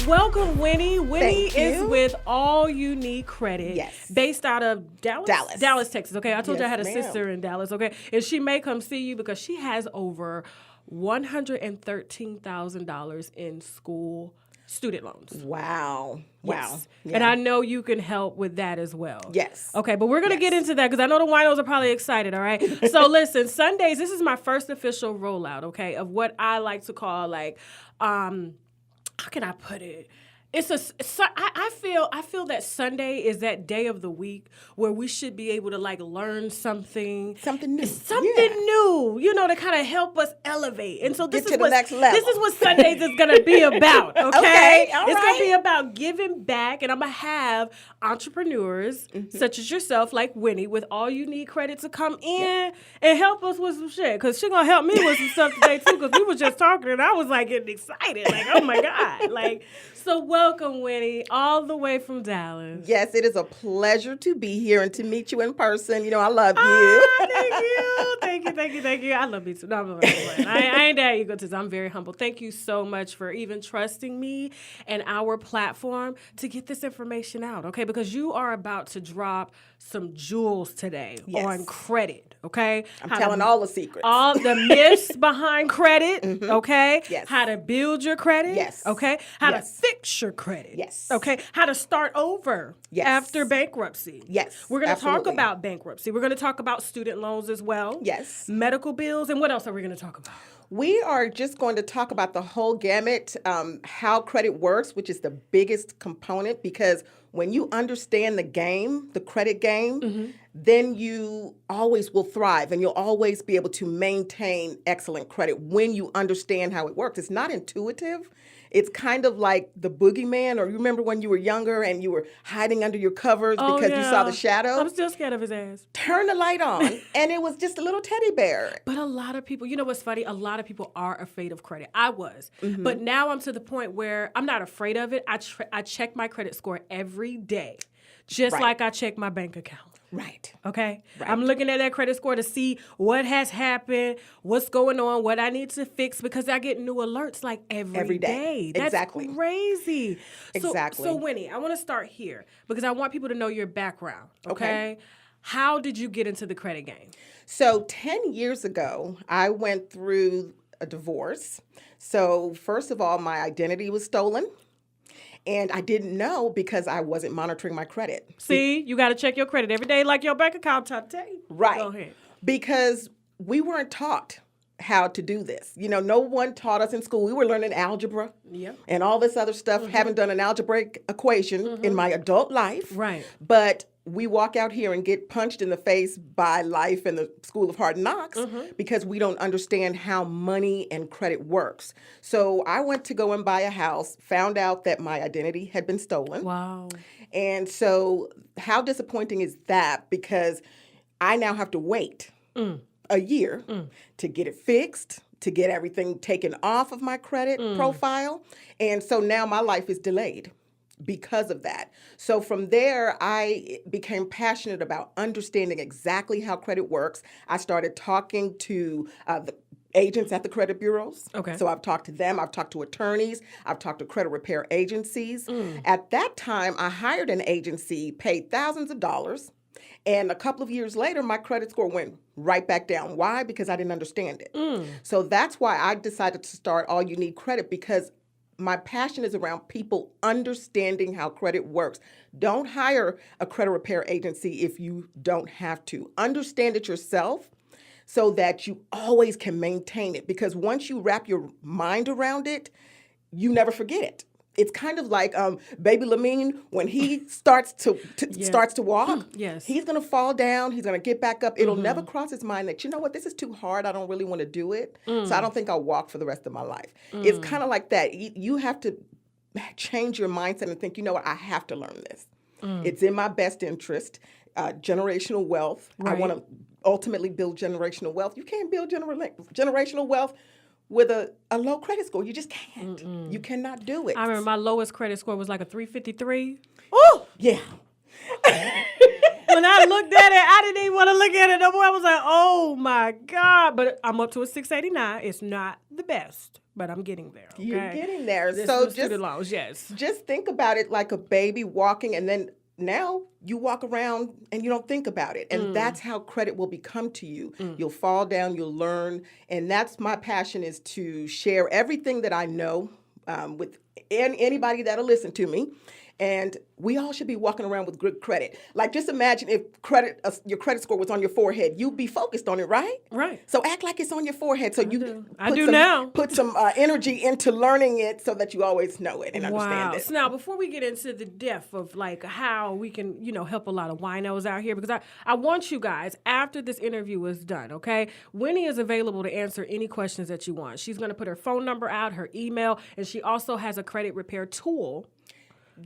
Welcome, Winnie. Winnie Thank is you. with All You Need Credit. Yes. Based out of Dallas? Dallas. Texas. Okay. I told you I Yes, had a ma'am. sister in Dallas. Okay. And she may come see you because she has over $113,000 in school student loans. Wow. Wow. Yes. Yeah. And I know you can help with that as well. Yes. Okay, but we're going to get Yes. into that because I know the winos are probably excited, all right? So listen, Sundays, this is my first official rollout, okay, of what I like to call how can I put it? I feel that Sunday is that day of the week where we should be able to learn something Something new. new, to kind of help us elevate. And so Get to the next level. This is what Sundays is going to be about, okay? Okay, all It's going to right. be about giving back, and I'm going to have entrepreneurs such as yourself, like Winnie, with All You Need Credit to come in and help us with some shit, because she's going to help me with some stuff today, too, because we were just talking, and I was, getting excited, oh, my God. So welcome, Winnie, all the way from Dallas. Yes, it is a pleasure to be here and to meet you in person. I love you. Thank you. I love you too. No, I'm playing. I ain't that egotistic. I'm very humble. Thank you so much for even trusting me and our platform to get this information out, okay? Because you are about to drop some jewels today on credit, okay? I'm telling all the secrets. All the myths behind credit, okay? Yes. How to build your credit, Yes. okay? How to Yes. fix your credit, Yes. okay? How to start over Yes. after bankruptcy. Yes, We're going to talk absolutely. about bankruptcy. We're going to talk about student loans as well. Yes. Medical bills, and what else are we going to talk about? We are just going to talk about the whole gamut, how credit works, which is the biggest component, because when you understand the game, the credit game, then you always will thrive and you'll always be able to maintain excellent credit when you understand how it works. It's not intuitive. It's kind of like the boogeyman, or you remember when you were younger and you were hiding under your covers because you saw the shadow? I'm still scared of his ass. Turn the light on, and it was just a little teddy bear. But a lot of people, you know what's funny? A lot of people are afraid of credit. I was. But now I'm to the point where I'm not afraid of it. I check my credit score every day, just like I check my bank account. Right. Okay? Right. I'm looking at that credit score to see what has happened, what's going on, what I need to fix, because I get new alerts every day. That's Exactly. crazy. Exactly. So Winnie, I want to start here because I want people to know your background. Okay? How did you get into the credit game? So 10 years ago, I went through a divorce. So first of all, my identity was stolen. And I didn't know because I wasn't monitoring my credit. See, you got to check your credit every day like your bank account trying to tell you. Right. Go ahead. Because we weren't taught how to do this. No one taught us in school. We were learning algebra and all this other stuff. Haven't done an algebraic equation in my adult life. Right. But we walk out here and get punched in the face by life and the school of hard knocks because we don't understand how money and credit works. So I went to go and buy a house, found out that my identity had been stolen. Wow. And so how disappointing is that? Because I now have to wait a year to get it fixed, to get everything taken off of my credit profile. And so now my life is delayed because of that. So from there, I became passionate about understanding exactly how credit works. I started talking to the agents at the credit bureaus. Okay. So I've talked to them. I've talked to attorneys. I've talked to credit repair agencies. At that time, I hired an agency, paid thousands of dollars. And a couple of years later, my credit score went right back down. Why? Because I didn't understand it. So that's why I decided to start All You Need Credit, because my passion is around people understanding how credit works. Don't hire a credit repair agency if you don't have to. Understand it yourself so that you always can maintain it. Because once you wrap your mind around it, you never forget it. It's kind of like baby Lamine, when he starts to walk, he's going to fall down, he's going to get back up. It'll never cross his mind that, you know what, this is too hard, I don't really want to do it, so I don't think I'll walk for the rest of my life. It's kind of like that. You have to change your mindset and think, you know what, I have to learn this. It's in my best interest. Generational wealth. Right. I want to ultimately build generational wealth. You can't build generational wealth with a low credit score. You just can't. You cannot do it. I remember my lowest credit score was like a 353. Oh, yeah. When I looked at it, I didn't even want to look at it no more. I was like, oh, my God. But I'm up to a 689. It's not the best. but I'm getting there. Okay? You're getting there. This So is student loans, yes. just think about it like a baby walking, and then now you walk around and you don't think about it. And that's how credit will become to you. You'll fall down, you'll learn. And that's my passion, is to share everything that I know with anybody that'll listen to me. And we all should be walking around with good credit. Like, just imagine if your credit score was on your forehead. You'd be focused on it, right? Right. So act like it's on your forehead. So I do now. Put some energy into learning it so that you always know it and understand it. So now, before we get into the depth of like how we can, help a lot of winos out here, because I want you guys, after this interview is done, okay, Winnie is available to answer any questions that you want. She's going to put her phone number out, her email, and she also has a credit repair tool.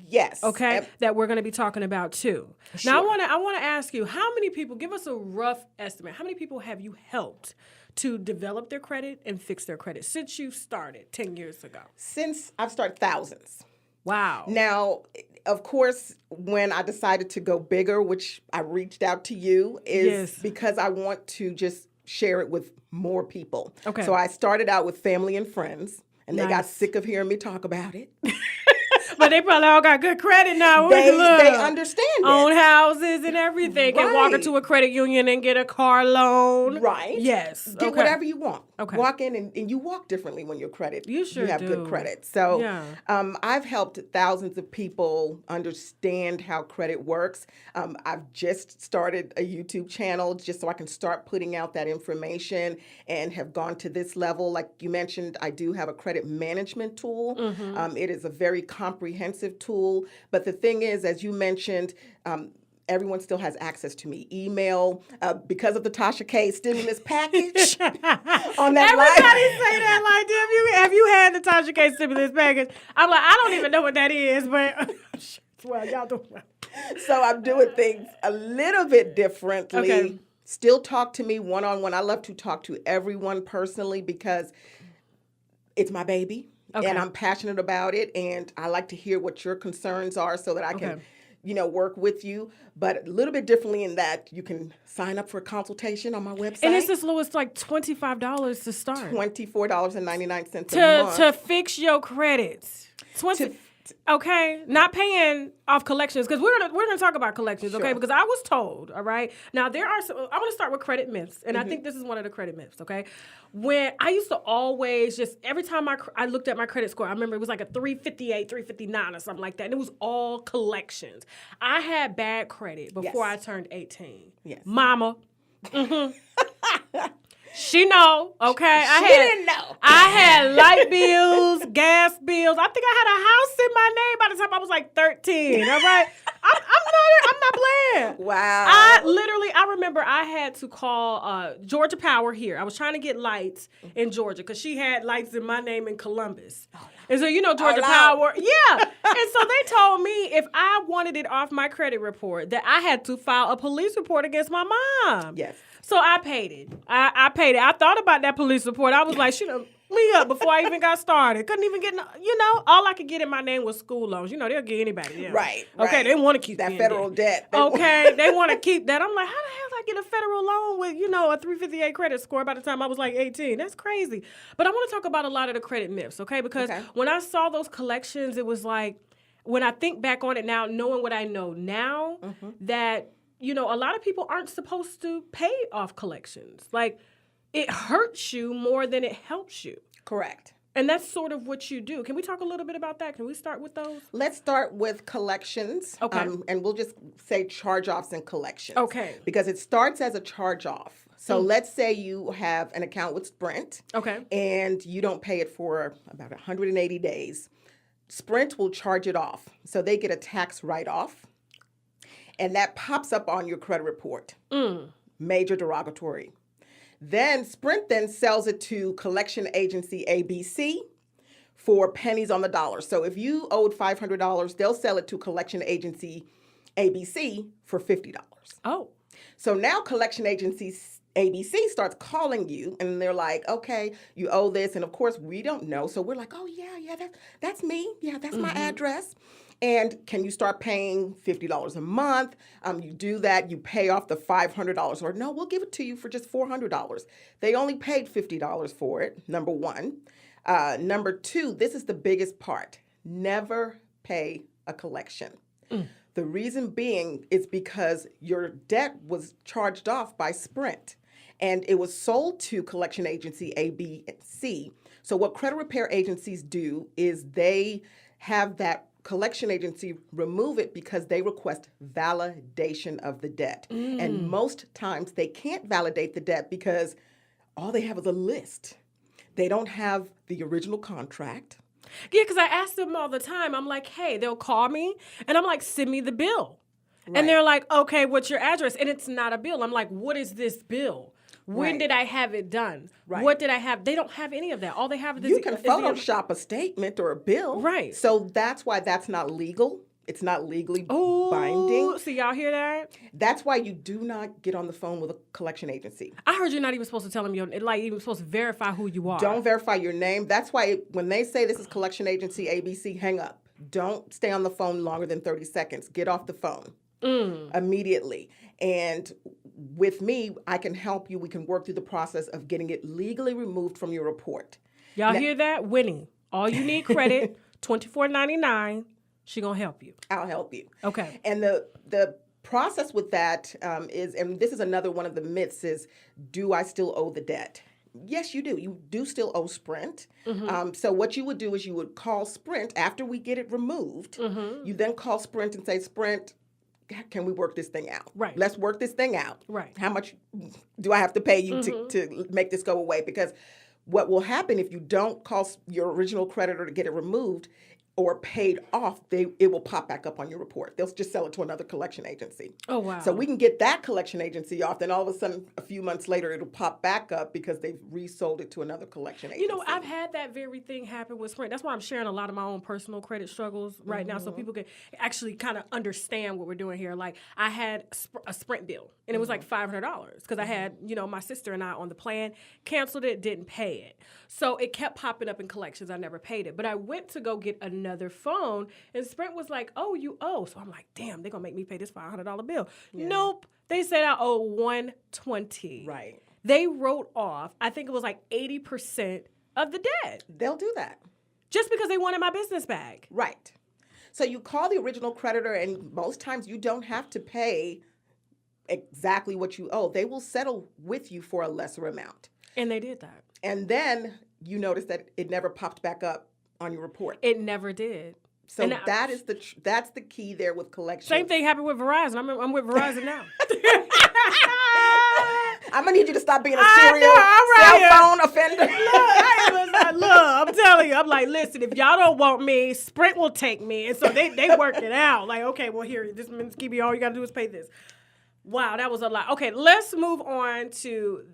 Yes. Okay, that we're going to be talking about too. Sure. Now, I want to ask you, how many people, give us a rough estimate, how many people have you helped to develop their credit and fix their credit since you started 10 years ago? Since I've started, thousands. Wow. Now, of course, when I decided to go bigger, which I reached out to you, is because I want to just share it with more people. Okay. So I started out with family and friends, and they got sick of hearing me talk about it. But they probably all got good credit now. They understand it. Own houses and everything. Can walk into a credit union and get a car loan. Right. Yes. Get whatever you want. Okay. Walk in and you walk differently when you're credit. You sure have do. good credit. So I've helped thousands of people understand how credit works. I've just started a YouTube channel just so I can start putting out that information, and have gone to this level. Like you mentioned, I do have a credit management tool. It is a very comprehensive tool. But the thing is, as you mentioned, everyone still has access to me. Email, because of the Tasha K stimulus package. On that Everybody say that like that. Have you had the Tasha K stimulus package? I'm like, I don't even know what that is, but well, y'all do. So I'm doing things a little bit differently. Okay. Still talk to me one-on-one. I love to talk to everyone personally because it's my baby. Okay. And I'm passionate about it, and I like to hear what your concerns are so that I can, work with you. But a little bit differently in that you can sign up for a consultation on my website. And it's as low as like $25 to start. $24.99 a month. To fix your credits. Okay, not paying off collections, because we're gonna talk about collections, okay? Because I was told, all right. Now there are some. I want to start with credit myths, and I think this is one of the credit myths, okay? When I used to always just every time I looked at my credit score, I remember it was like a 358, 359 or something like that, and it was all collections. I had bad credit before I turned 18. Yes, Mama. She know, okay? She didn't know. I had light bills, gas bills. I think I had a house in my name by the time I was like 13. All right, I'm not playing. Wow. I remember I had to call Georgia Power here. I was trying to get lights in Georgia because she had lights in my name in Columbus. And so, Georgia Power. Yeah. And so they told me if I wanted it off my credit report that I had to file a police report against my mom. Yes. So I paid it. I paid it. I thought about that police report. I was like, she done me up before I even got started. Couldn't even get, all I could get in my name was school loans. They'll get anybody. Yeah. Right. Okay, they want to keep that federal debt. Okay, they want to keep that. I'm like, how the hell did I get a federal loan with, a 358 credit score by the time I was like 18? That's crazy. But I want to talk about a lot of the credit myths, okay? Because when I saw those collections, it was like, when I think back on it now, knowing what I know now, that a lot of people aren't supposed to pay off collections. Like, it hurts you more than it helps you. Correct. And that's sort of what you do. Can we talk a little bit about that? Can we start with those? Let's start with collections. Okay. And we'll just say charge-offs and collections. Okay. Because it starts as a charge-off. So let's say you have an account with Sprint. Okay. And you don't pay it for about 180 days. Sprint will charge it off. So they get a tax write-off. And that pops up on your credit report. Major derogatory. Then Sprint sells it to collection agency ABC for pennies on the dollar. So if you owed $500, they'll sell it to collection agency ABC for $50. Oh. So now collection agency ABC starts calling you, and they're like, okay, you owe this. And of course, we don't know. So we're like, oh, yeah, that's me. Yeah, that's my address. And can you start paying $50 a month? You do that, you pay off the $500. Or no, we'll give it to you for just $400. They only paid $50 for it, number one. Number 2, this is the biggest part. Never pay a collection. The reason being is because your debt was charged off by Sprint and it was sold to collection agency A, B, and C. So what credit repair agencies do is they have that collection agency remove it because they request validation of the debt. And most times they can't validate the debt because all they have is a list. They don't have the original contract. Yeah, because I ask them all the time. I'm like, hey, they'll call me, and I'm like, send me the bill. Right. And they're like, okay, what's your address? And it's not a bill. I'm like, what is this bill? When did I have it done? Right. What did I have? They don't have any of that. All they have is you can Photoshop a statement or a bill. Right. So that's why that's not legal. It's not legally binding. So y'all hear that? That's why you do not get on the phone with a collection agency. I heard you're not even supposed to tell them even supposed to verify who you are. Don't verify your name. That's why when they say this is collection agency ABC, hang up. Don't stay on the phone longer than 30 seconds. Get off the phone immediately. And with me, I can help you. We can work through the process of getting it legally removed from your report. Y'all hear that? Winnie, all you need credit, $24.99. She gonna help you. I'll help you. Okay. And the process with that is, and this is another one of the myths, is do I still owe the debt? Yes, you do. You do still owe Sprint. So what you would do is you would call Sprint after we get it removed. You then call Sprint and say, Sprint, can we work this thing out? Right. Let's work this thing out. Right. How much do I have to pay you to make this go away? Because what will happen if you don't call your original creditor to get it removed or paid off, it will pop back up on your report. They'll just sell it to another collection agency. Oh, wow. So we can get that collection agency off, then all of a sudden, a few months later, it'll pop back up because they've resold it to another collection agency. You know, I've had that very thing happen with Sprint. That's why I'm sharing a lot of my own personal credit struggles right now so people can actually kind of understand what we're doing here. Like, I had a Sprint bill, and it was like $500 because I had, my sister and I on the plan, canceled it, didn't pay it. So it kept popping up in collections. I never paid it. But I went to go get another phone, and Sprint was like, oh, you owe. So I'm like, damn, they're going to make me pay this $500 bill. Yeah. Nope. They said I owe $120. Right. They wrote off, I think it was like 80% of the debt. They'll do that. Just because they wanted my business back. Right. So you call the original creditor, and most times you don't have to pay exactly what you owe. They will settle with you for a lesser amount. And they did that. And then you notice that it never popped back up on your report. It never did. So that's the key there with collection. Same thing happened with Verizon. I'm with Verizon now. I'm gonna need you to stop being a serial cell phone offender. Look, I'm telling you, I'm like, listen, if y'all don't want me, Sprint will take me, and so they work it out. Like, okay, well here, this means keep you. All you gotta do is pay this. Wow, that was a lot. Okay, let's move on to.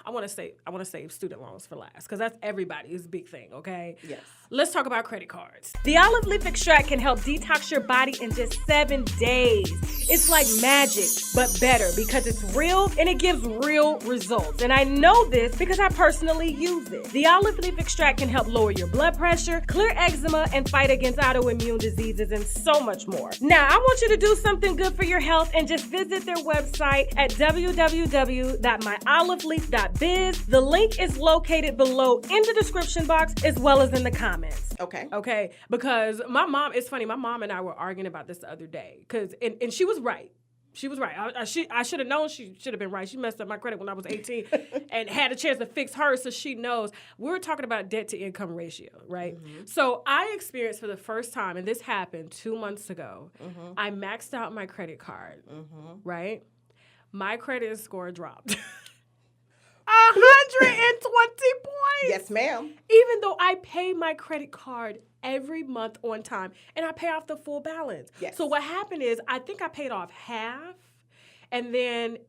I want to save student loans for last because that's everybody's big thing. Okay. Yes. Let's talk about credit cards. The olive leaf extract can help detox your body in just 7 days. It's like magic, but better because it's real and it gives real results. And I know this because I personally use it. The olive leaf extract can help lower your blood pressure, clear eczema, and fight against autoimmune diseases and so much more. Now, I want you to do something good for your health and just visit their website at www.myoliveleaf.biz. The link is located below in the description box as well as in the comments. Okay. Because my mom, it's funny, my mom and I were arguing about this the other day. And she was right. She was right. I should have known she should have been right. She messed up my credit when I was 18 and had a chance to fix hers so she knows. We were talking about debt to income ratio, right? So I experienced for the first time, and this happened 2 months ago, I maxed out my credit card, right? My credit score dropped. 120 points. Yes, ma'am. Even though I pay my credit card every month on time and I pay off the full balance. Yes. So what happened is I think I paid off half and then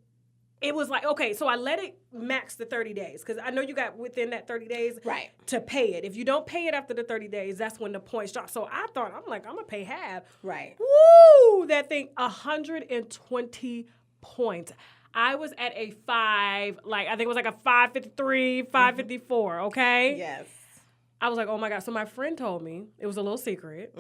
it was like, okay, so I let it max the 30 days because I know you got within that 30 days to pay it. If you don't pay it after the 30 days, that's when the points drop. So I thought, I'm going to pay half. Right. Woo! That thing, 120 points. I was at a 5, I think it was like a 553, 554, okay? Yes. I was like, oh my God. So my friend told me, it was a little secret.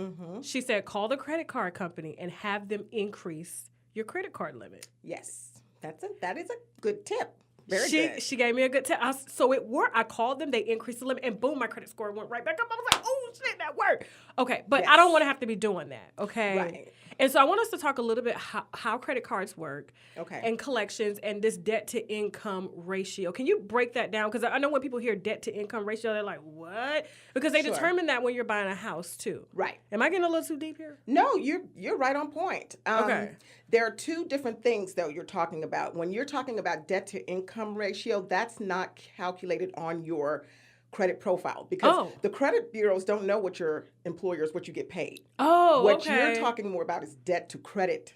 She said, call the credit card company and have them increase your credit card limit. Yes. That is a good tip. Very good. She gave me a good tip. So it worked. I called them. They increased the limit, and boom, my credit score went right back up. I was like, oh, shit, that worked. Okay, but I don't want to have to be doing that, okay? Right. And so I want us to talk a little bit how credit cards work, Okay, and collections, and this debt-to-income ratio. Can you break that down? Because I know when people hear debt-to-income ratio, they're like, what? Because they determine that when you're buying a house, too. Right. Am I getting a little too deep here? No, you're right on point. Okay. There are two different things, though, you're talking about. When you're talking about debt-to-income ratio, that's not calculated on your credit profile because the credit bureaus don't know what your employers, what you get paid. Oh, what you're talking more about is debt to credit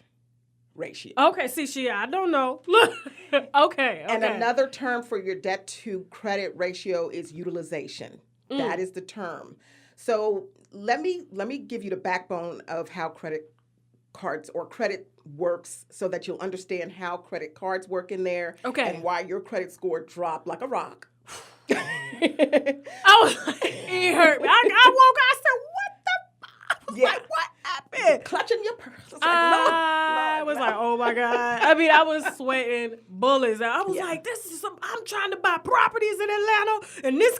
ratio. Okay, see, I don't know. Okay. And another term for your debt to credit ratio is utilization. That is the term. So let me give you the backbone of how credit cards or credit works so that you'll understand how credit cards work in there and why your credit score dropped like a rock. It hurt me. I woke up. I said, "What the?" I was like, "What happened?" Clutching your purse. I was like, "Oh my god!" I mean, I was sweating bullets. I was like, "This is I'm trying to buy properties in Atlanta, and this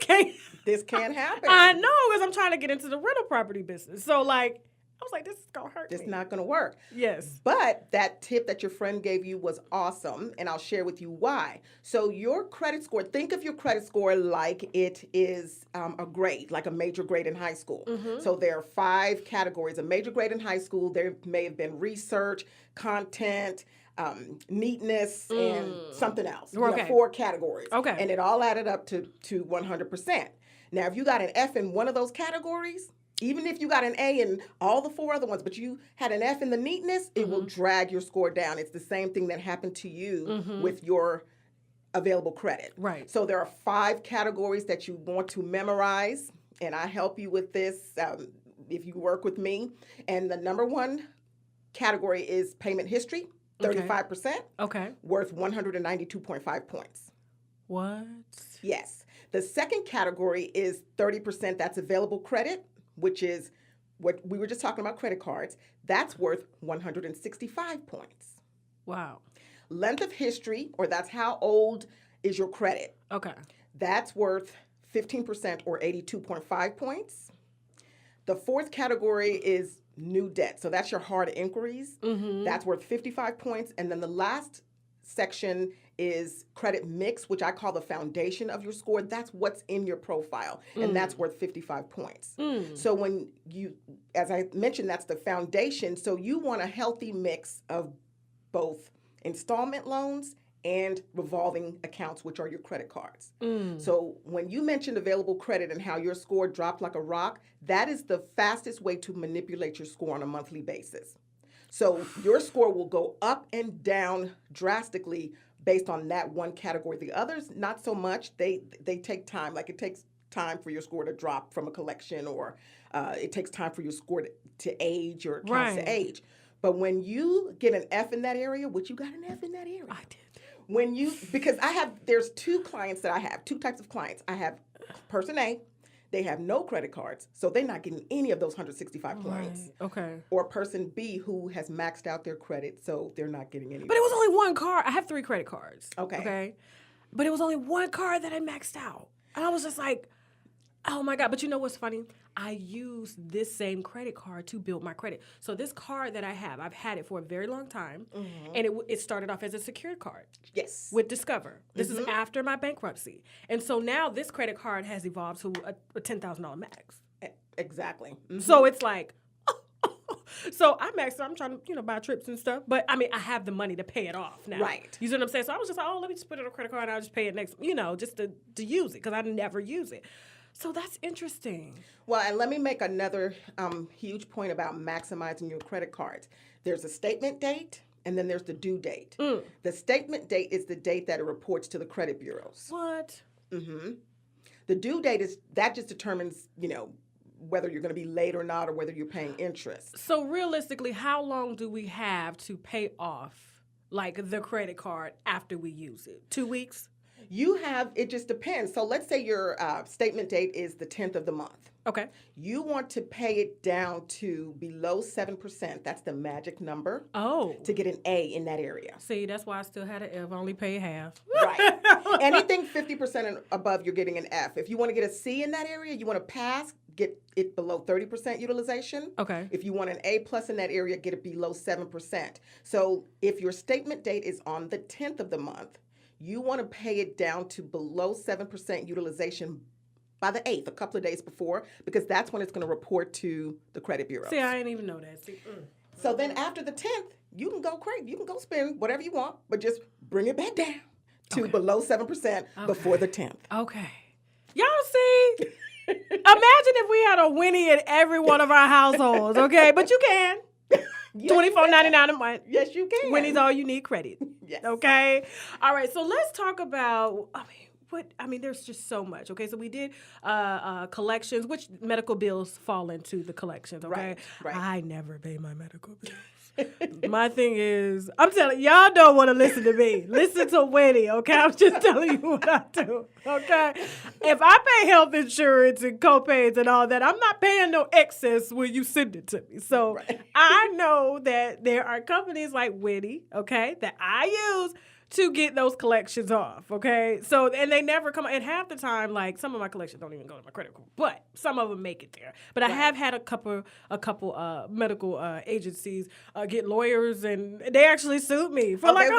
can't happen." I know, because I'm trying to get into the rental property business. So like, I was like, this is going to hurt me. It's not going to work. Yes. But that tip that your friend gave you was awesome, and I'll share with you why. So your credit score, think of your credit score like it is a grade, like a major grade in high school. Mm-hmm. So there are 5 categories. A major grade in high school, there may have been research, content, neatness, and something else. Okay. You know, 4 categories. Okay. And it all added up to 100%. Now, if you got an F in one of those categories, even if you got an A in all the 4 other ones, but you had an F in the neatness, it will drag your score down. It's the same thing that happened to you with your available credit. Right. So there are 5 categories that you want to memorize, and I help you with this if you work with me. And the number 1 category is payment history, 35%, worth 192.5 points. What? Yes. The second category is 30%, that's available credit, which is what we were just talking about, credit cards. That's worth 165 points. Wow. Length of history, or that's how old is your credit. Okay. That's worth 15% or 82.5 points. The 4th category is new debt. So that's your hard inquiries. Mm-hmm. That's worth 55 points. And then the last section is credit mix, which I call the foundation of your score. That's what's in your profile, and that's worth 55 points. So when you, as I mentioned, that's the foundation. So you want a healthy mix of both installment loans and revolving accounts, which are your credit cards. So when you mentioned available credit and how your score dropped like a rock, that is the fastest way to manipulate your score on a monthly basis. So your score will go up and down drastically based on that one category. The others, not so much. They take time. Like it takes time for your score to drop from a collection, or it takes time for your score to age or accounts to age. But when you get an F in that area, which you got an F in that area. I did. Because there's 2 clients that I have, 2 types of clients. I have person A. They have no credit cards, so they're not getting any of those 165 points. Okay. Or person B who has maxed out their credit, so they're not getting any. But it was only one card. I have 3 credit cards. Okay. But it was only one card that I maxed out. And I was just like, oh my God. But you know what's funny? I used this same credit card to build my credit. So this card that I have, I've had it for a very long time. And it started off as a secured card. Yes. With Discover. This is after my bankruptcy. And so now this credit card has evolved to a $10,000 max. Exactly. So it's like, so I maxed out. I'm trying to, buy trips and stuff. But I mean, I have the money to pay it off now. Right. You see what I'm saying? So I was just like, let me just put it on a credit card and I'll just pay it next, just to use it, because I never use it. So that's interesting. Well, and let me make another huge point about maximizing your credit cards. There's a statement date, and then there's the due date. The statement date is the date that it reports to the credit bureaus. What? The due date that just determines, whether you're going to be late or not, or whether you're paying interest. So realistically, how long do we have to pay off, like, the credit card after we use it? 2 weeks? It just depends. So let's say your statement date is the 10th of the month. Okay. You want to pay it down to below 7%. That's the magic number. Oh. To get an A in that area. See, that's why I still had an F. I only paid half. Right. Anything 50% and above, you're getting an F. If you want to get a C in that area, you want to pass, get it below 30% utilization. Okay. If you want an A plus in that area, get it below 7%. So if your statement date is on the 10th of the month, you want to pay it down to below 7% utilization by the 8th, a couple of days before, because that's when it's going to report to the credit bureau. See, I didn't even know that. See, So then after the 10th, you can go crazy. You can go spend whatever you want, but just bring it back down to below 7% before the 10th. Okay. Y'all see? Imagine if we had a Winnie in every one of our households, okay? But you can. $24.99 a month. Yes, you can. Winnie's all you need credit. Yes. Okay? All right, so let's talk about, there's just so much. Okay, so we did collections, which medical bills fall into the collections, okay? Right. I never pay my medical bills. My thing is, I'm telling y'all don't want to listen to me. Listen to Winnie, okay? I'm just telling you what I do, okay? If I pay health insurance and co-pays and all that, I'm not paying no excess when you send it to me. So I know that there are companies like Winnie, okay, that I use to get those collections off, okay? So, and they never come, and half the time, like, some of my collections don't even go to my credit card, but some of them make it there. But I have had a couple medical agencies get lawyers, and they actually sued me for like $100.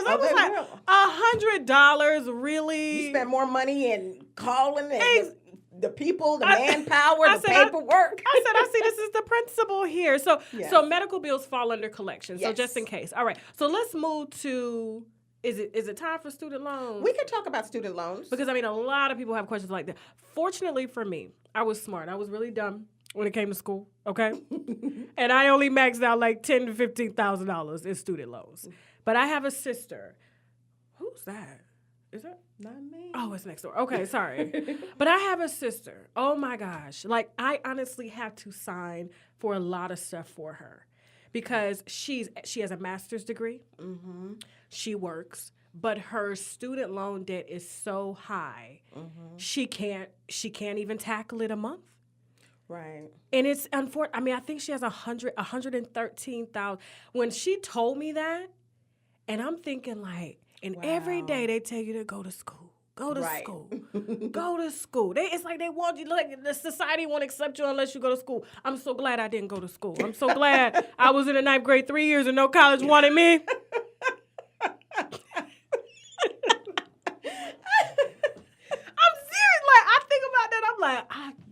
I was like, $100, really? You spend more money in calling and the people, the manpower, the paperwork. I see this is the principle here. So medical bills fall under collection. So just in case. All right. So let's move to, is it time for student loans? We can talk about student loans. Because, a lot of people have questions like that. Fortunately for me, I was smart. I was really dumb when it came to school, okay? And I only maxed out like $10,000 to $15,000 in student loans. But I have a sister. Who's that? Is that? Not me. Oh, it's next door. Okay, sorry. But I have a sister. Oh, my gosh. Like, I honestly have to sign for a lot of stuff for her because she has a master's degree. Mm-hmm. She works, but her student loan debt is so high, she can't even tackle it a month. Right. And it's unfortunate. I think she has $113,000. When she told me that, and I'm thinking like, and every day they tell you to go to school. Go to school. Go to school. It's like they want you, like the society won't accept you unless you go to school. I'm so glad I didn't go to school. I'm so glad I was in the 9th grade 3 years and no college wanted me. I'm serious. Like, I think about that. I'm like,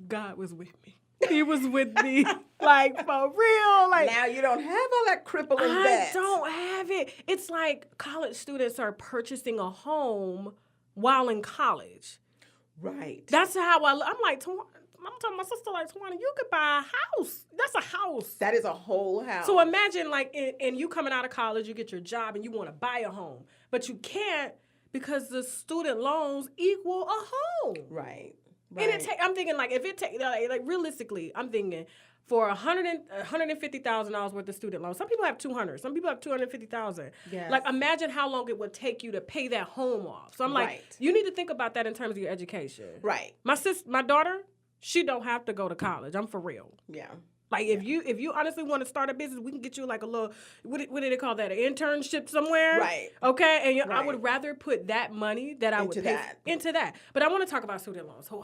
God was with me. He was with me, like, for real. Like, now you don't have all that crippling debt. I don't have it. It's like college students are purchasing a home while in college. Right. That's how I'm like, I'm telling my sister, like, Tawana, you could buy a house. That's a house. That is a whole house. So imagine, like, and you coming out of college, you get your job, and you want to buy a home. But you can't because the student loans equal a home. Right. And I'm thinking, like, if it takes, like, realistically, I'm thinking for $150,000 worth of student loans. Some people have $200,000. Some people have $250,000. Yes. Like, imagine how long it would take you to pay that home off. So I'm like, you need to think about that in terms of your education. Right. My daughter, she don't have to go to college. I'm for real. Yeah. Like, if you honestly want to start a business, we can get you like a little, what do they call that, an internship somewhere? Right. Okay? And I would rather put that money that I would pay into that. But I want to talk about student loans. So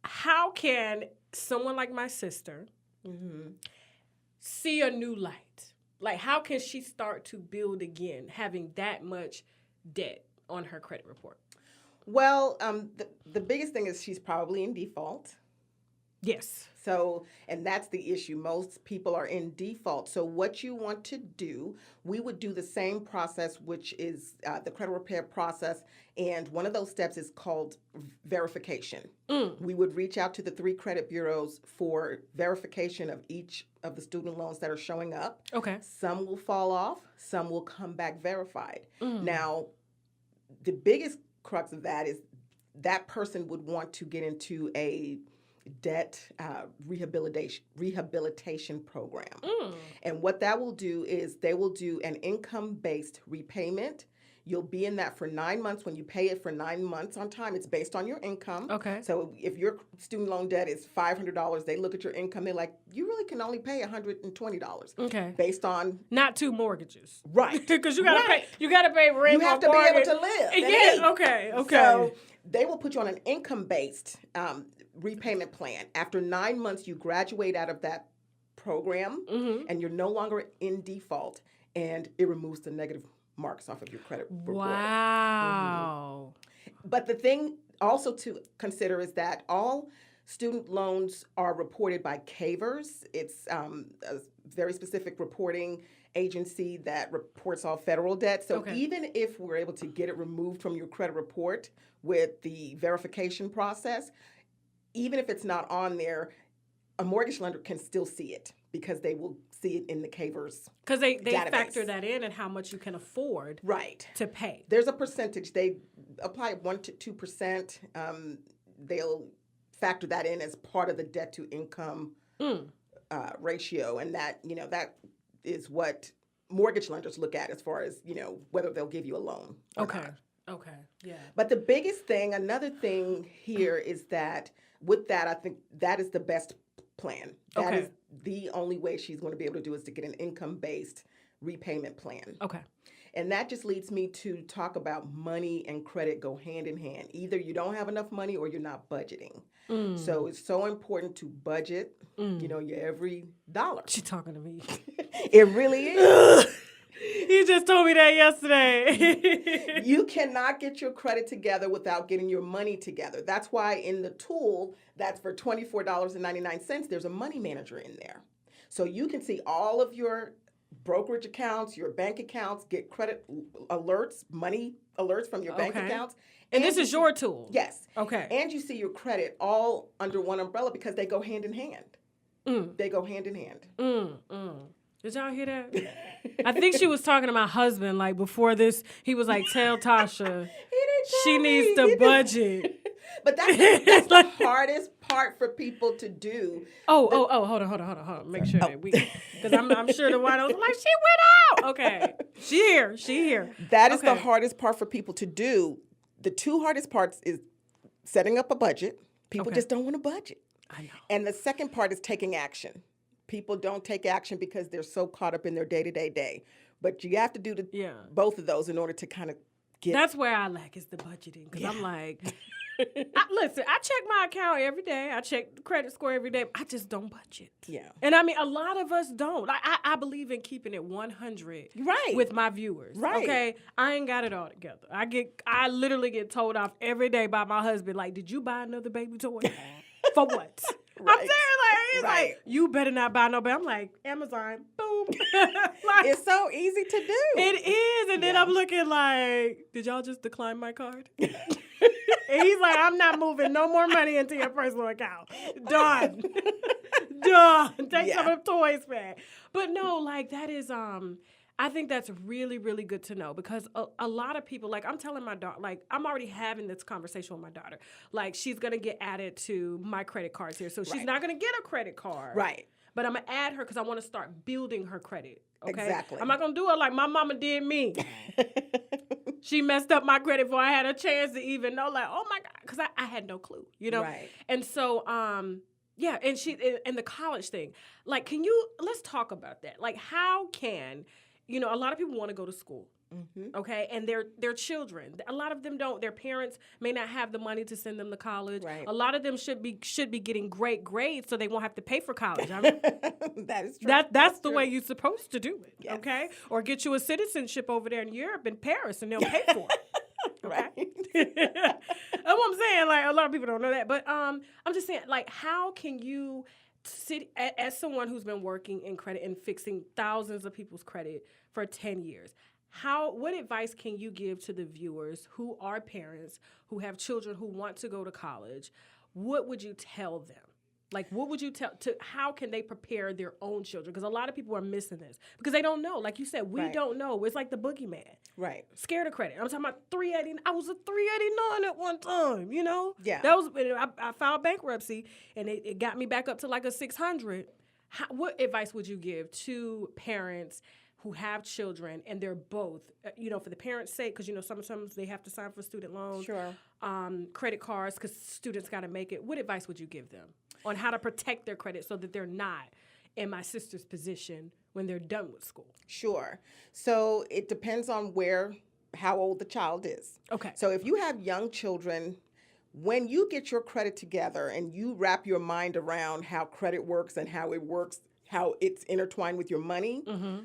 how can someone like my sister see a new light? Like, how can she start to build again, having that much debt on her credit report? Well, the biggest thing is she's probably in default. Yes. So, and that's the issue. Most people are in default. So what you want to do, we would do the same process, which is the credit repair process. And one of those steps is called verification. We would reach out to the 3 credit bureaus for verification of each of the student loans that are showing up. Okay. Some will fall off. Some will come back verified. Now, the biggest crux of that is that person would want to get into a debt rehabilitation program. And what that will do is they will do an income-based repayment. You'll be in that for 9 months. When you pay it for 9 months on time, it's based on your income. Okay. So if your student loan debt is $500, they look at your income. They're like, you really can only pay $120. Okay. Based on not 2 mortgages. Right. Because you gotta pay. You gotta pay rent. You have to mortgage. be able to live. Yeah. Okay. Okay. So they will put you on an income-based repayment plan. After 9 months, you graduate out of that program, and you're no longer in default, and it removes the negative marks off of your credit report. Wow. But the thing also to consider is that all student loans are reported by CAVERS. It's a very specific reporting agency that reports all federal debt. So even if we're able to get it removed from your credit report with the verification process, even if it's not on there, a mortgage lender can still see it because they will see it in the CAVERS Because they database. factor that in and how much you can afford to pay. There's a percentage. They apply 1 to 2%. They'll factor that in as part of the debt to income ratio, and that that is what mortgage lenders look at as far as whether they'll give you a loan or not. Okay. Yeah. But the biggest thing, another thing here is that with that, I think that is the best plan. That is the only way she's going to be able to do is to get an income-based repayment plan. Okay. And that just leads me to talk about money and credit go hand in hand. Either you don't have enough money or you're not budgeting. So it's so important to budget, your every dollar. She talking to me. It really is. You just told me that yesterday. You cannot get your credit together without getting your money together. That's why in the tool that's for $24.99, there's a money manager in there. So you can see all of your brokerage accounts, your bank accounts, get credit alerts, money alerts from your bank accounts. And this is your tool? Yes. Okay. And you see your credit all under one umbrella because they go hand in hand. They go hand in hand. Did y'all hear that? I think she was talking to my husband, like, before this. He was like, tell Tasha she needs to budget. But that's the hardest part for people to do. Hold on. Make sure that because I'm sure the one was like, she went out. Okay. She here. That is the hardest part for people to do. The 2 hardest parts is setting up a budget. People just don't want to budget. I know. And the second part is taking action. People don't take action because they're so caught up in their day-to-day day. But you have to do both of those in order to kind of get... That's where I lack is the budgeting. Because I'm like... listen, I check my account every day. I check the credit score every day. I just don't budget. Yeah. And I mean, a lot of us don't. Like, I believe in keeping it 100 with my viewers. Right. Okay? I ain't got it all together. I literally get told off every day by my husband, like, did you buy another baby toy? For what? I'm saying, he's like, you better not buy no baby. I'm like, Amazon, boom. It's so easy to do. It is. And then I'm looking like, did y'all just decline my card? And he's like, I'm not moving no more money into your personal account. Done. Take some of the toys back. But no, like, that is, I think that's really, really good to know because a lot of people, like, I'm telling my daughter, like, I'm already having this conversation with my daughter. Like, she's going to get added to my credit cards here. So she's not going to get a credit card. Right. But I'm going to add her because I want to start building her credit. Okay? Exactly. I'm not going to do it like my mama did me. She messed up my credit before I had a chance to even know, like, oh, my God, because I had no clue, Right. And so, and the college thing, like, let's talk about that. Like, how can... a lot of people want to go to school, okay? And they're children. A lot of them don't. Their parents may not have the money to send them to college. Right. A lot of them should be getting great grades so they won't have to pay for college. That is true. That's the way you're supposed to do it, okay? Or get you a citizenship over there in Europe and Paris, and they'll pay for it. Right. That's what I'm saying. Like, a lot of people don't know that. But I'm just saying, like, how can you... sit as someone who's been working in credit and fixing thousands of people's credit for 10 years, what advice can you give to the viewers who are parents, who have children who want to go to college? What would you tell them? Like, what would you how can they prepare their own children? Because a lot of people are missing this because they don't know. Like you said, we don't know. It's like the boogeyman. Right. Scared of credit. I'm talking about 389. I was a 389 at one time, Yeah. That was, I filed bankruptcy and it got me back up to like a 600. What advice would you give to parents who have children and they're both, for the parents' sake, because, sometimes they have to sign for student loans, Sure. Credit cards, because students got to make it. What advice would you give them on how to protect their credit so that they're not in my sister's position when they're done with school? Sure. So it depends on how old the child is. Okay. So if you have young children, when you get your credit together and you wrap your mind around how credit works and how it works, how it's intertwined with your money,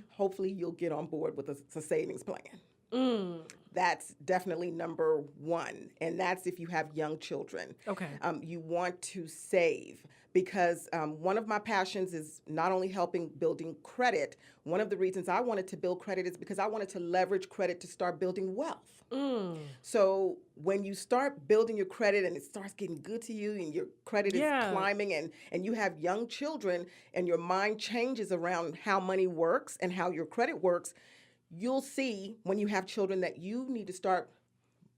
hopefully you'll get on board with a savings plan. That's definitely number one. And that's if you have young children. Okay. You want to save because one of my passions is not only helping building credit. One of the reasons I wanted to build credit is because I wanted to leverage credit to start building wealth. So when you start building your credit and it starts getting good to you and your credit is climbing and you have young children and your mind changes around how money works and how your credit works, you'll see when you have children that you need to start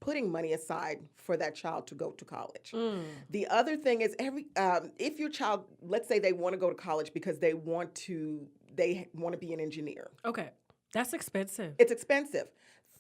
putting money aside for that child to go to college. The other thing is if your child, let's say they want to go to college because they want to be an engineer. Okay. That's expensive. It's expensive.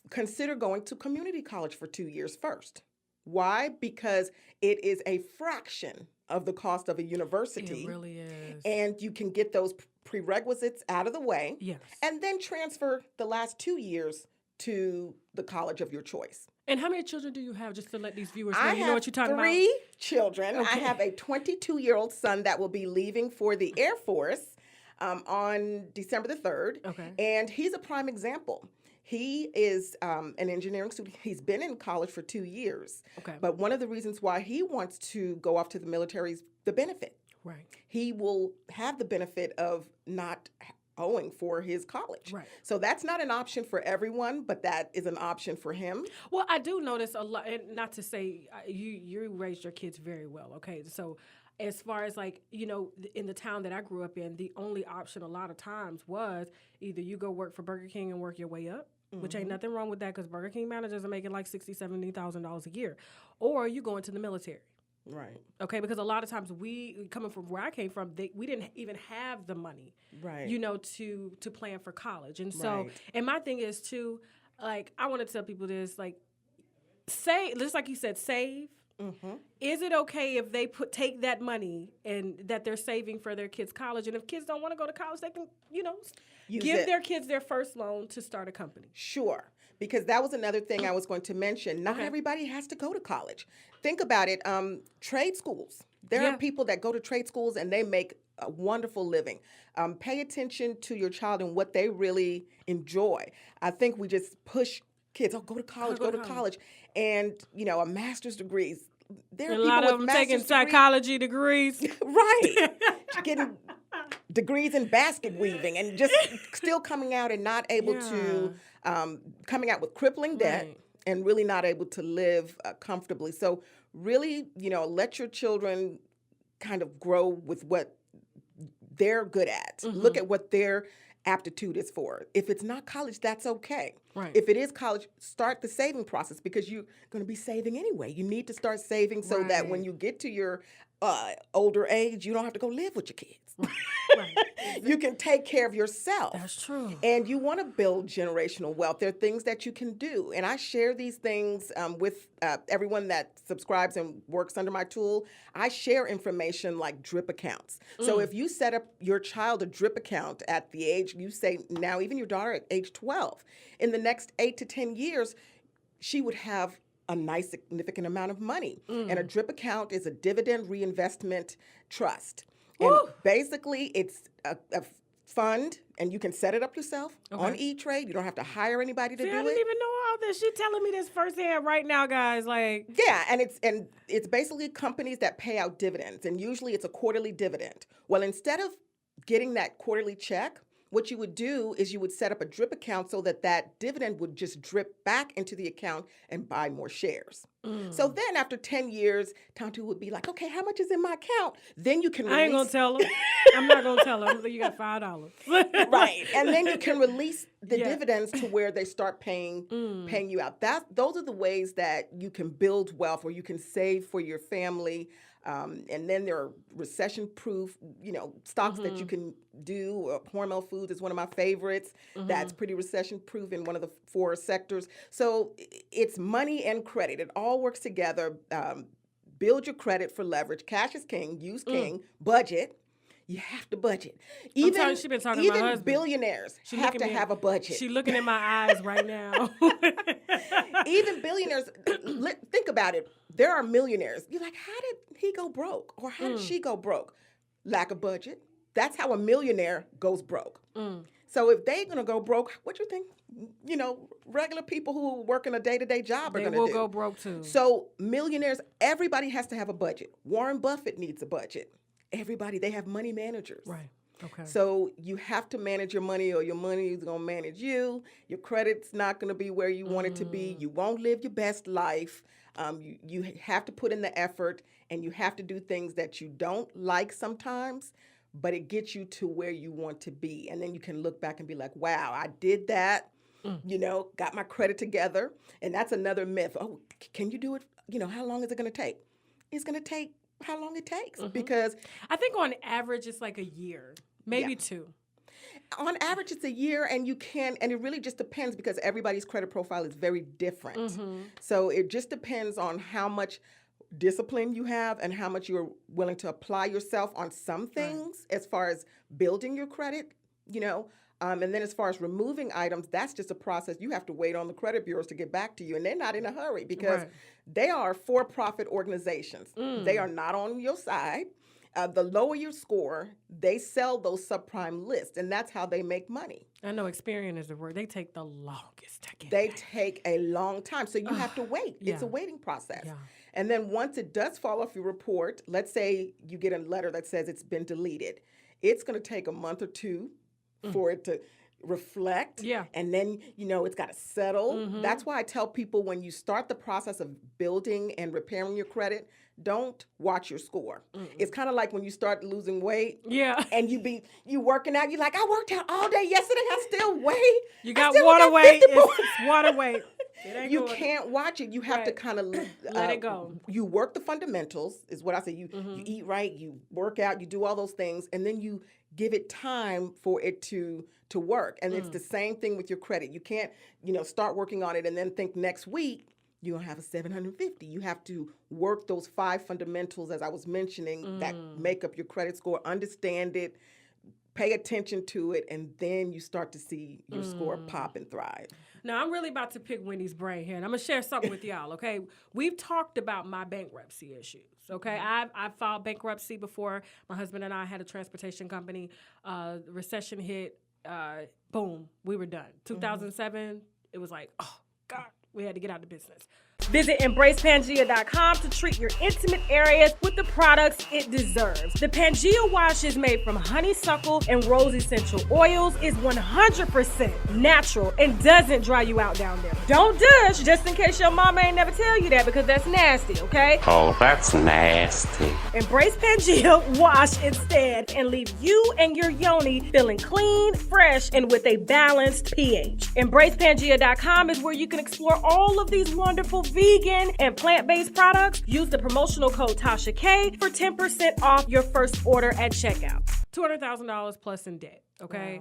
Consider going to community college for 2 years first. Why? Because it is a fraction of the cost of a university. It really is. And you can get those prerequisites out of the way. Yes. And then transfer the last 2 years to the college of your choice. And how many children do you have, just to let these viewers know? I You know what you're talking about? have 3 children. Okay. I have a 22-year-old son that will be leaving for the Air Force on December the 3rd. Okay. And he's a prime example. He is an engineering student. He's been in college for 2 years. Okay. But one of the reasons why he wants to go off to the military is the benefit. Right. He will have the benefit of not owing for his college. Right. So that's not an option for everyone, but that is an option for him. Well, I do notice a lot, and not to say you raised your kids very well, okay? So as far as in the town that I grew up in, the only option a lot of times was either you go work for Burger King and work your way up, which ain't nothing wrong with that because Burger King managers are making like $60,000, $70,000 a year, or you go into the military. Right. Okay, because a lot of times coming from where I came from, we didn't even have the money, right, to plan for college. And so, and my thing is too, I want to tell people this, save, just like you said, save. Mm-hmm. Is it okay if they take that money and that they're saving for their kids' college, and if kids don't want to go to college, they can, give their kids their first loan to start a company? Sure. Because that was another thing I was going to mention. Not everybody has to go to college. Think about it. Trade schools. There are people that go to trade schools and they make a wonderful living. Pay attention to your child and what they really enjoy. I think we just push kids, go to college, go to college. And, a master's degree. There are a lot of them taking psychology degrees. Right. Getting degrees in basket weaving and just still coming out and not able to, coming out with crippling debt and really not able to live comfortably. So really, let your children kind of grow with what they're good at. Mm-hmm. Look at what their aptitude is for. If it's not college, that's okay. Right. If it is college, start the saving process because you're going to be saving anyway. You need to start saving so that when you get to your older age, you don't have to go live with your kids. Right. You can take care of yourself. That's true. And you want to build generational wealth. There are things that you can do. And I share these things with everyone that subscribes and works under my tool. I share information like drip accounts. So if you set up your child a drip account at the age, you say now even your daughter at age 12, in the next 8 to 10 years, she would have a nice significant amount of money. And a drip account is a dividend reinvestment trust. And basically, it's a fund, and you can set it up yourself on E-Trade. You don't have to hire anybody to do it. I didn't even know all this. She's telling me this firsthand right now, guys. Yeah, and it's basically companies that pay out dividends, and usually it's a quarterly dividend. Well, instead of getting that quarterly check, what you would do is you would set up a drip account so that dividend would just drip back into the account and buy more shares. So then after 10 years, Tantu would be like, okay, how much is in my account? Then you can release. I ain't going to tell them. I'm not going to tell them. You got $5. Right. And then you can release the dividends to where they start paying you out. Those are the ways that you can build wealth or you can save for your family And then there are recession-proof, stocks that you can do. Hormel Foods is one of my favorites. That's pretty recession-proof in one of the 4 sectors. So it's money and credit. It all works together. Build your credit for leverage. Cash is king. Use king. Budget. You have to budget. Even she been talking to my husband. Billionaires have to have a budget. She's looking in my eyes right now. Even billionaires, think about it. There are millionaires. You're like, how did he go broke? Or how did she go broke? Lack of budget. That's how a millionaire goes broke. So if they're going to go broke, what do you think? Regular people who work in a day-to-day job are going to do. They will go broke too. So millionaires, everybody has to have a budget. Warren Buffett needs a budget. Everybody, they have money managers. Right. Okay. So you have to manage your money or your money is going to manage you. Your credit's not going to be where you want it to be. You won't live your best life. You have to put in the effort, and you have to do things that you don't like sometimes, but it gets you to where you want to be. And then you can look back and be like, wow, I did that, got my credit together. And that's another myth. Oh, can you do it? How long is it going to take? It's going to take how long it takes, because I think on average it's like a year, maybe 2. On average, it's a year, and and it really just depends because everybody's credit profile is very different. So it just depends on how much discipline you have and how much you're willing to apply yourself on some things as far as building your credit, and then as far as removing items, that's just a process. You have to wait on the credit bureaus to get back to you, and they're not in a hurry because they are for-profit organizations. They are not on your side. The lower your score, they sell those subprime lists, and that's how they make money. I know Experian is the word. They take the longest to get They back. take a long time, so you have to wait. It's a waiting process. Yeah. And then once it does fall off your report, let's say you get a letter that says it's been deleted. It's going to take a month or 2 for it to reflect. Yeah. And then, it's got to settle. That's why I tell people when you start the process of building and repairing your credit, don't watch your score. It's kind of like when you start losing weight. Yeah. And you working out. You're like, I worked out all day yesterday. I still weigh. You got water weight. It's water weight. You can't watch it. You have to kind of let it go. You work the fundamentals, is what I say. You eat right, you work out, you do all those things, and then you give it time for it to work. And it's the same thing with your credit. You can't, start working on it and then think next week you're going to have a 750. You have to work those 5 fundamentals, as I was mentioning, that make up your credit score, understand it, pay attention to it, and then you start to see your score pop and thrive. Now, I'm really about to pick Winnie's brain here, and I'm going to share something with y'all, okay? We've talked about my bankruptcy issues, okay? I filed bankruptcy before. My husband and I had a transportation company. The recession hit. Boom, we were done. 2007, it was like, oh, God, we had to get out of business. Visit EmbracePangea.com to treat your intimate areas with the products it deserves. The Pangea wash is made from honeysuckle and rose essential oils, is 100% natural, and doesn't dry you out down there. Don't douche, just in case your mama ain't never tell you that, because that's nasty, okay? Oh, that's nasty. Embrace Pangea wash instead and leave you and your yoni feeling clean, fresh, and with a balanced pH. EmbracePangea.com is where you can explore all of these wonderful vegan and plant-based products. Use the promotional code Tasha K for 10% off your first order at checkout. $200,000 plus in debt, okay?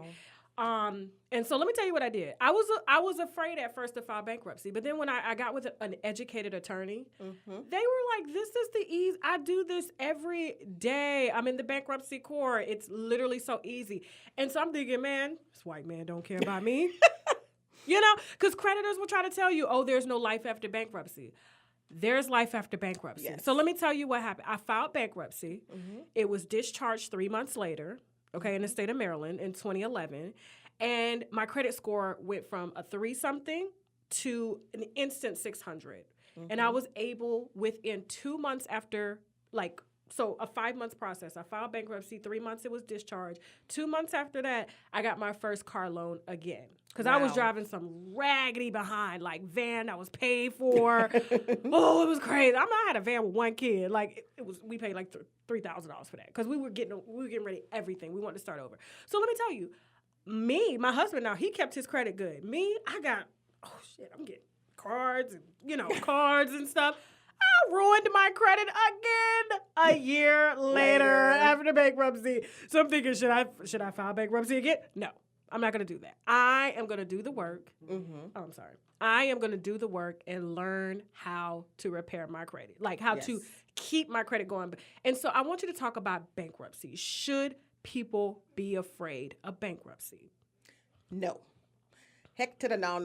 Wow. And so let me tell you what I did. I was afraid at first to file bankruptcy, but then when I got with an educated attorney, they were like, this is the ease. I do this every day. I'm in the bankruptcy court. It's literally so easy. And so I'm thinking, man, this white man don't care about me. Because creditors will try to tell you, oh, there's no life after bankruptcy. There's life after bankruptcy. Yes. So let me tell you what happened. I filed bankruptcy. It was discharged 3 months later, okay, in the state of Maryland in 2011. And my credit score went from a 3-something to an instant 600. And I was able, within 2 months after, so a 5-month process. I filed bankruptcy, 3 months it was discharged. 2 months after that, I got my first car loan again. Because I was driving some raggedy behind, van that was paid for. Oh, it was crazy. I had a van with 1 kid. We paid $3,000 for that. Because we were getting ready everything. We wanted to start over. So let me tell you, my husband now, he kept his credit good. Me, I got, I'm getting cards and, cards and stuff. I ruined my credit again a year later after bankruptcy. So I'm thinking, should I file bankruptcy again? No, I'm not going to do that. I am going to do the work. Mm-hmm. Oh, I'm sorry. I am going to do the work and learn how to repair my credit, like how to keep my credit going. And so I want you to talk about bankruptcy. Should people be afraid of bankruptcy? No. Heck to the no.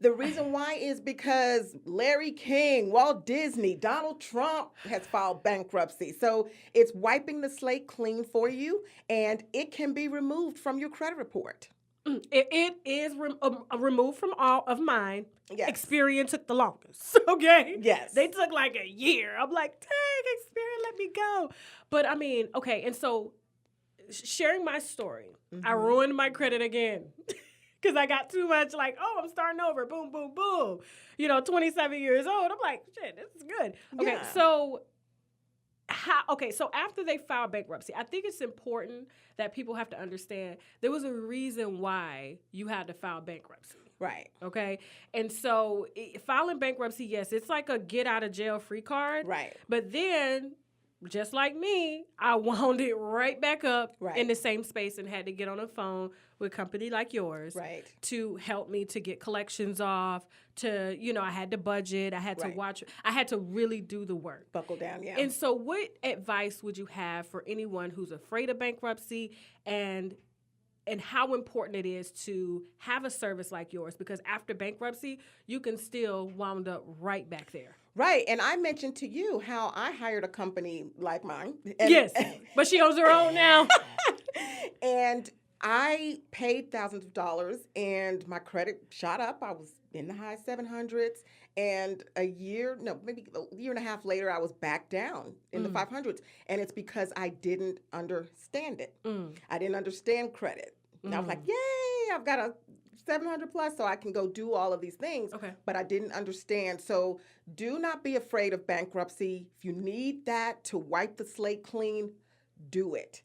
The reason why is because Larry King, Walt Disney, Donald Trump has filed bankruptcy. So it's wiping the slate clean for you, and it can be removed from your credit report. It is removed from all of mine. Yes. Experian took the longest, okay? Yes. They took like a year. I'm like, dang, Experian, let me go. But I mean, okay, and so sharing my story, I ruined my credit again. Because I got too much like, oh, I'm starting over. Boom, boom, boom. 27 years old. I'm like, shit, this is good. Okay, Yeah. so after they filed bankruptcy, I think it's important that people have to understand there was a reason why you had to file bankruptcy. Right. Okay? And so filing bankruptcy, yes, it's like a get out of jail free card. Right. But then, just like me, I wound it right back up Right. in the same space and had to get on the phone with a company like yours Right. to help me to get collections off, to, I had to budget, I had to Right. watch, I had to really do the work. Buckle down, yeah. And so what advice would you have for anyone who's afraid of bankruptcy and how important it is to have a service like yours? Because after bankruptcy, you can still wound up right back there. Right. And I mentioned to you how I hired a company like mine. And, Yes, but she owns her own now. And I paid thousands of dollars and my credit shot up. I was in the high 700s. And maybe a year and a half later, I was back down in the 500s. And it's because I didn't understand it. I didn't understand credit. And I was like, yay, I've got a 700 plus, so I can go do all of these things. Okay. But I didn't understand. So do not be afraid of bankruptcy. If you need that to wipe the slate clean, do it.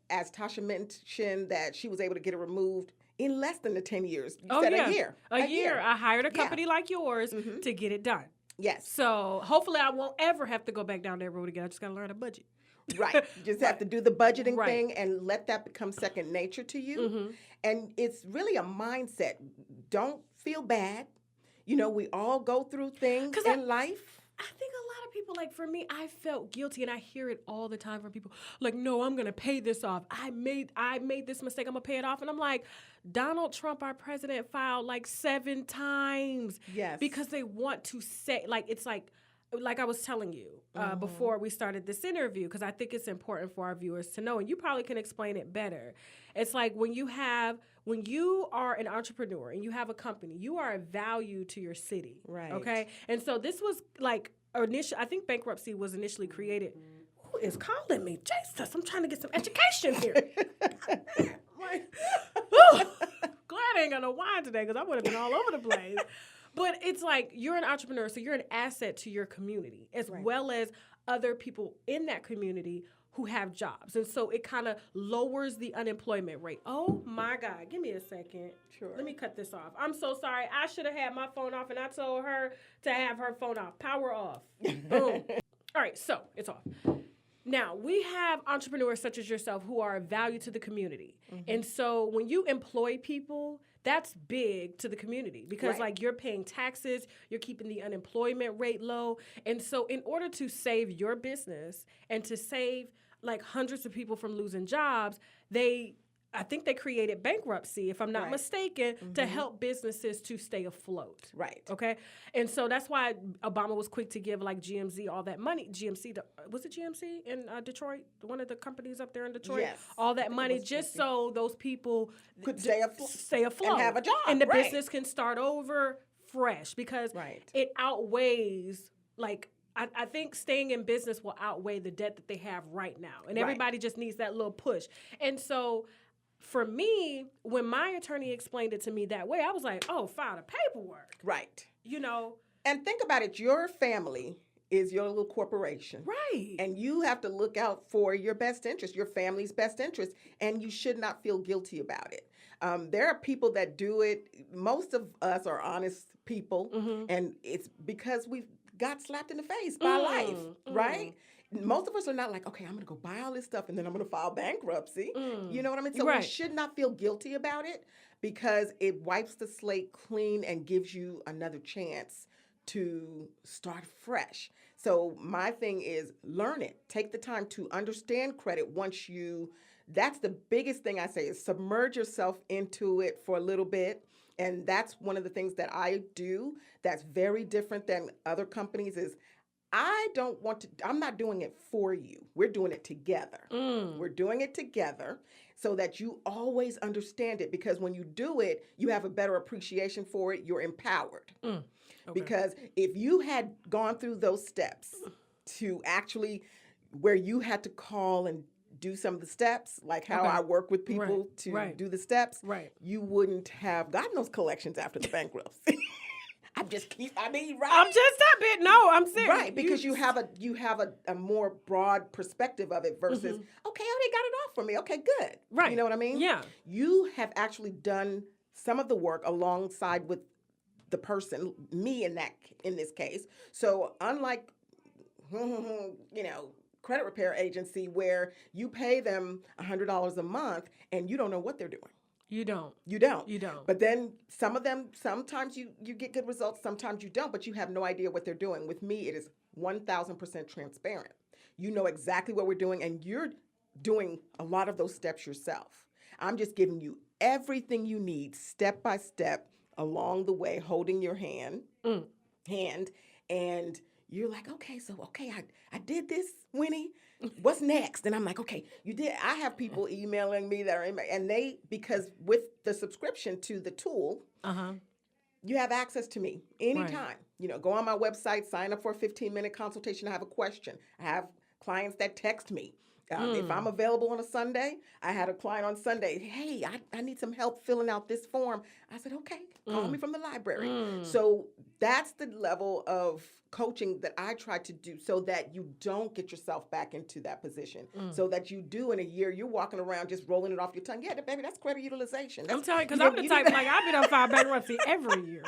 As Tasha mentioned, that she was able to get it removed in less than the 10 years. You said a year. A year. I hired a company like yours to get it done. Yes. So hopefully I won't ever have to go back down that road again. I just got to learn a budget. Right. You just have to do the budgeting Right. thing and let that become second nature to you. And it's really a mindset. Don't feel bad. We all go through things in life. I think a lot of people, like for me, I felt guilty, and I hear it all the time from people. Like, no, I'm gonna pay this off. I made this mistake. I'm gonna pay it off, and I'm like, Donald Trump, our president, filed like 7 times. Yes. Because they want to say, like, it's like I was telling you before we started this interview, because I think it's important for our viewers to know, and you probably can explain it better. It's like when you are an entrepreneur and you have a company, you are a value to your city. Right. Okay. And so this was like I think bankruptcy was initially created. Who is calling me? Jesus, I'm trying to get some education here. Like, glad I ain't got no wine today because I would have been all over the place. But it's like you're an entrepreneur, so you're an asset to your community as well as other people in that community who have jobs. And so it kind of lowers the unemployment rate. Oh, my God. Give me a second. Sure. Let me cut this off. I'm so sorry. I should have had my phone off, and I told her to have her phone off. Power off. Boom. All right, so it's off. Now, we have entrepreneurs such as yourself who are of value to the community. And so when you employ people, that's big to the community because like you're paying taxes, you're keeping the unemployment rate low. And so in order to save your business and to save like hundreds of people from losing jobs, I think they created bankruptcy, if I'm not mistaken, to help businesses to stay afloat. Right. Okay. And so that's why Obama was quick to give like GMC all that money. Was it GMC in Detroit? One of the companies up there in Detroit? Yes. All that money just so those people could stay afloat and have a job. And the business can start over fresh because it outweighs like I think staying in business will outweigh the debt that they have right now. And everybody just needs that little push. And so for me, when my attorney explained it to me that way, I was like, oh, file the paperwork. Right. And think about it. Your family is your little corporation. Right. And you have to look out for your best interest, your family's best interest, and you should not feel guilty about it. There are people that do it. Most of us are honest people, and it's because we've got slapped in the face by life, right? Most of us are not like, okay, I'm going to go buy all this stuff and then I'm going to file bankruptcy. You know what I mean? So we should not feel guilty about it because it wipes the slate clean and gives you another chance to start fresh. So my thing is learn it. Take the time to understand credit once you, that's the biggest thing I say is submerge yourself into it for a little bit. And that's one of the things that I do that's very different than other companies is I'm not doing it for you. We're doing it together. We're doing it together so that you always understand it because when you do it, you have a better appreciation for it. You're empowered. Okay. Because if you had gone through those steps to actually where you had to call and do some of the steps, like how I work with people to do the steps, you wouldn't have gotten those collections after the bankruptcy. I'm just that bit. No, I'm serious. Right, because you have a more broad perspective of it versus, okay, oh, they got it off for me. Okay, good. Right. You know what I mean? Yeah. You have actually done some of the work alongside with the person, me in this case. So unlike, credit repair agency where you pay them $100 a month and you don't know what they're doing. You don't. But then some of them, sometimes you get good results, sometimes you don't, but you have no idea what they're doing. With me, it is 1,000% transparent. You know exactly what we're doing, and you're doing a lot of those steps yourself. I'm just giving you everything you need, step by step, along the way, holding your hand, and you're like, okay, I did this, Winnie. What's next? And I'm like, okay, you did. I have people emailing me that are and because with the subscription to the tool, you have access to me anytime. Right. Go on my website, sign up for a 15-minute consultation. I have a question. I have clients that text me. If I'm available on a Sunday, I had a client on Sunday, hey, I need some help filling out this form. I said, okay, call me from the library. So that's the level of coaching that I try to do so that you don't get yourself back into that position. So that you do in a year, you're walking around just rolling it off your tongue. Yeah, baby, that's credit utilization. I'm telling you, because I'm the type, like, I've been on file bankruptcy every year.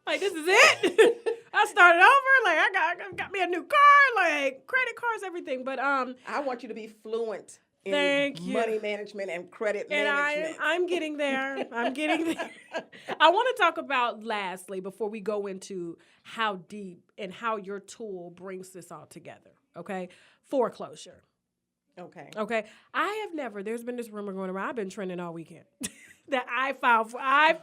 Like, this is it. I started over, like, I got me a new car, like, credit cards, everything. But I want you to be fluent in money management and credit management. I'm getting there. I want to talk about, lastly, before we go into how deep and how your tool brings this all together, okay? Foreclosure. Okay. There's been this rumor going around, I've been trending all weekend, that I filed for, I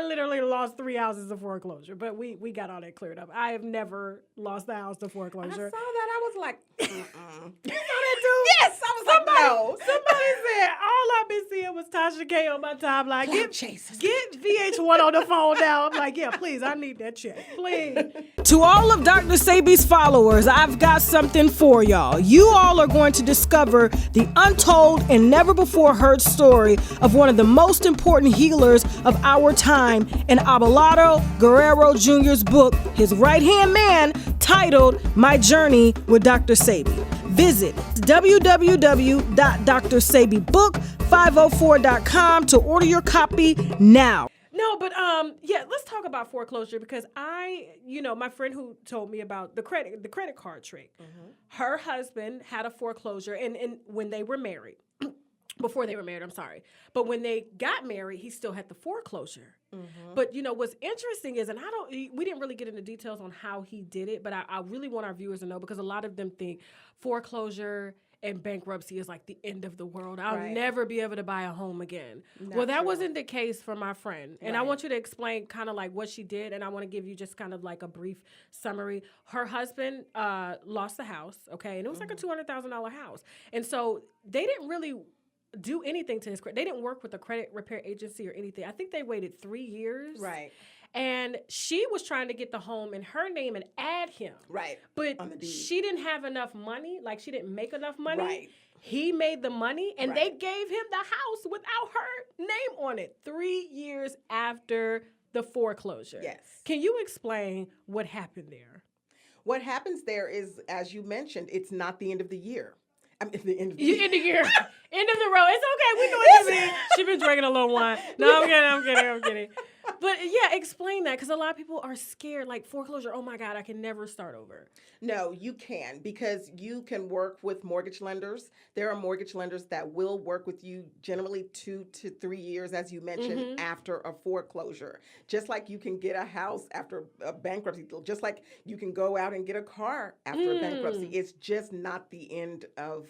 literally lost 3 houses of foreclosure, but we got all that cleared up. I have never lost a house to foreclosure. I saw that. I was like, You saw that too? Yes, I was like, no. Somebody said, all I've been seeing was Tasha K on my timeline. Get VH1 on the phone now. I'm like, yeah, please, I need that check. Please. To all of Dr. Sabi's followers, I've got something for y'all. You all are going to discover the untold and never before heard story of one of the most important healers of our time in Abelardo Guerrero Jr.'s book, his right-hand man, titled My Journey with Dr. Sabi. Visit www.drsabibook504.com to order your copy now. No, but let's talk about foreclosure because my friend who told me about the credit card trick. Mm-hmm. Her husband had a foreclosure and when they were married. Before they were married, I'm sorry. But when they got married, he still had the foreclosure. Mm-hmm. But, what's interesting is, we didn't really get into details on how he did it, but I really want our viewers to know because a lot of them think foreclosure and bankruptcy is like the end of the world. I'll never be able to buy a home again. Well, that wasn't the case for my friend. And I want you to explain kind of like what she did, and I want to give you just kind of like a brief summary. Her husband lost the house, okay? And it was like a $200,000 house. And so they didn't really do anything to his credit. They didn't work with a credit repair agency or anything. I think they waited 3 years. Right. And she was trying to get the home in her name and add him. Right. But she didn't have enough money. Like, she didn't make enough money. Right. He made the money, and they gave him the house without her name on it 3 years after the foreclosure. Yes. Can you explain what happened there? What happens there is, as you mentioned, it's not the end of the year. I mean, the end of the year. End of the road. It's okay. We know what you mean. She's been drinking a little wine. No, I'm kidding. But yeah, explain that, because a lot of people are scared, like foreclosure. Oh my God, I can never start over. No, you can, because you can work with mortgage lenders. There are mortgage lenders that will work with you generally 2 to 3 years, as you mentioned, after a foreclosure. Just like you can get a house after a bankruptcy, just like you can go out and get a car after a bankruptcy. It's just not the end of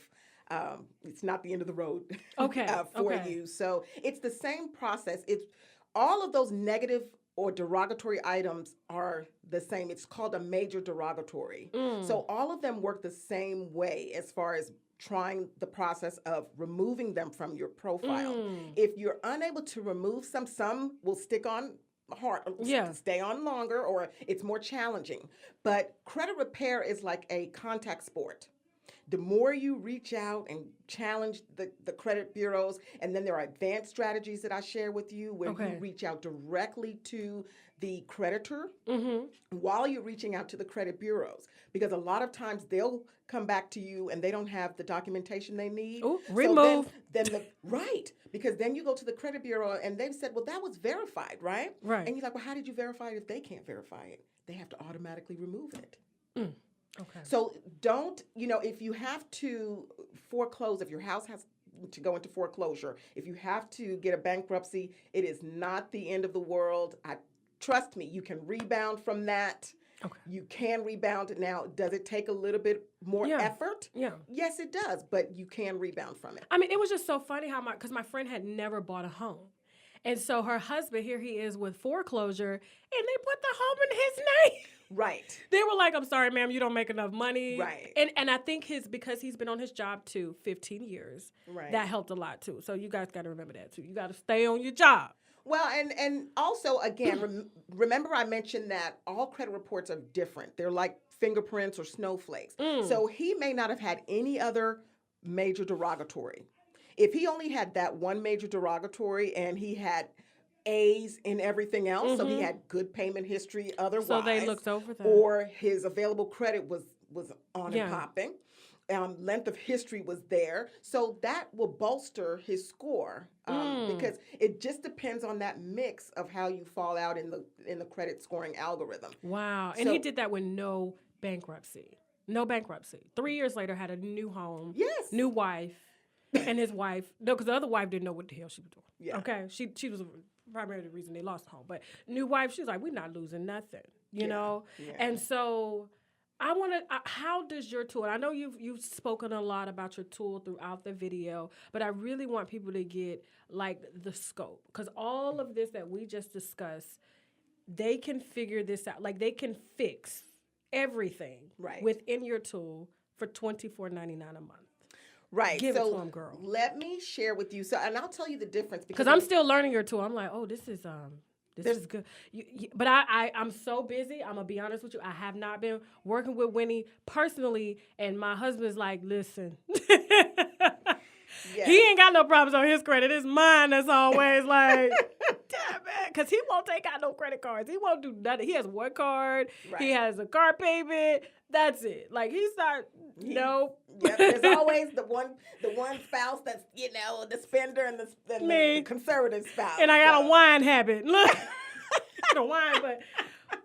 it's not the end of the road for you. So it's the same process. It's all of those negative or derogatory items are the same. It's called a major derogatory. So all of them work the same way as far as trying the process of removing them from your profile. If you're unable to remove some will stick on hard, stay on longer, or it's more challenging. But credit repair is like a contact sport. The more you reach out and challenge the credit bureaus, and then there are advanced strategies that I share with you where you reach out directly to the creditor while you're reaching out to the credit bureaus. Because a lot of times they'll come back to you and they don't have the documentation they need. Ooh, remove. So right. Because then you go to the credit bureau and they've said, well, that was verified, right? Right. And you're like, well, how did you verify it if they can't verify it? They have to automatically remove it. Okay. So don't, if you have to foreclose, if your house has to go into foreclosure, if you have to get a bankruptcy, it is not the end of the world. Trust me, you can rebound from that. Okay. You can rebound. Now, does it take a little bit more effort? Yeah. Yes, it does, but you can rebound from it. I mean, it was just so funny because my friend had never bought a home. And so her husband, here he is with foreclosure, and they put the home in his name. Right. They were like, I'm sorry, ma'am, you don't make enough money. Right. And I think because he's been on his job too, 15 years, that helped a lot too. So you guys got to remember that too. You got to stay on your job. Well, and also, again, remember I mentioned that all credit reports are different. They're like fingerprints or snowflakes. So he may not have had any other major derogatory. If he only had that one major derogatory and he had A's in everything else, so he had good payment history otherwise. So they looked over that. Or his available credit was on and popping. Length of history was there. So that will bolster his score because it just depends on that mix of how you fall out in the credit scoring algorithm. Wow. And he did that with no bankruptcy. No bankruptcy. 3 years later, had a new home. Yes. New wife. And his wife, no, because the other wife didn't know what the hell she was doing. Yeah. Okay, she was primarily the reason they lost the home. But new wife, she was like, we're not losing nothing, you know? Yeah. And so I want to, how does your tool, and I know you've spoken a lot about your tool throughout the video, but I really want people to get like the scope. Because all of this that we just discussed, they can figure this out. Like they can fix everything within your tool for $24.99 a month. Right. Give it to them, girl. Let me share with you. And I'll tell you the difference because I'm still learning your tool. I'm like, oh, this is good. But I'm so busy. I'm gonna be honest with you. I have not been working with Winnie personally, and my husband's like, listen. He ain't got no problems on his credit. It's mine that's always like, damn it. Because he won't take out no credit cards. He won't do nothing. He has one card. Right. He has a car payment. That's it. Like, he's not, no. Yep, there's always the one spouse that's, the spender and the conservative spouse. And I got a wine habit. Look. The wine,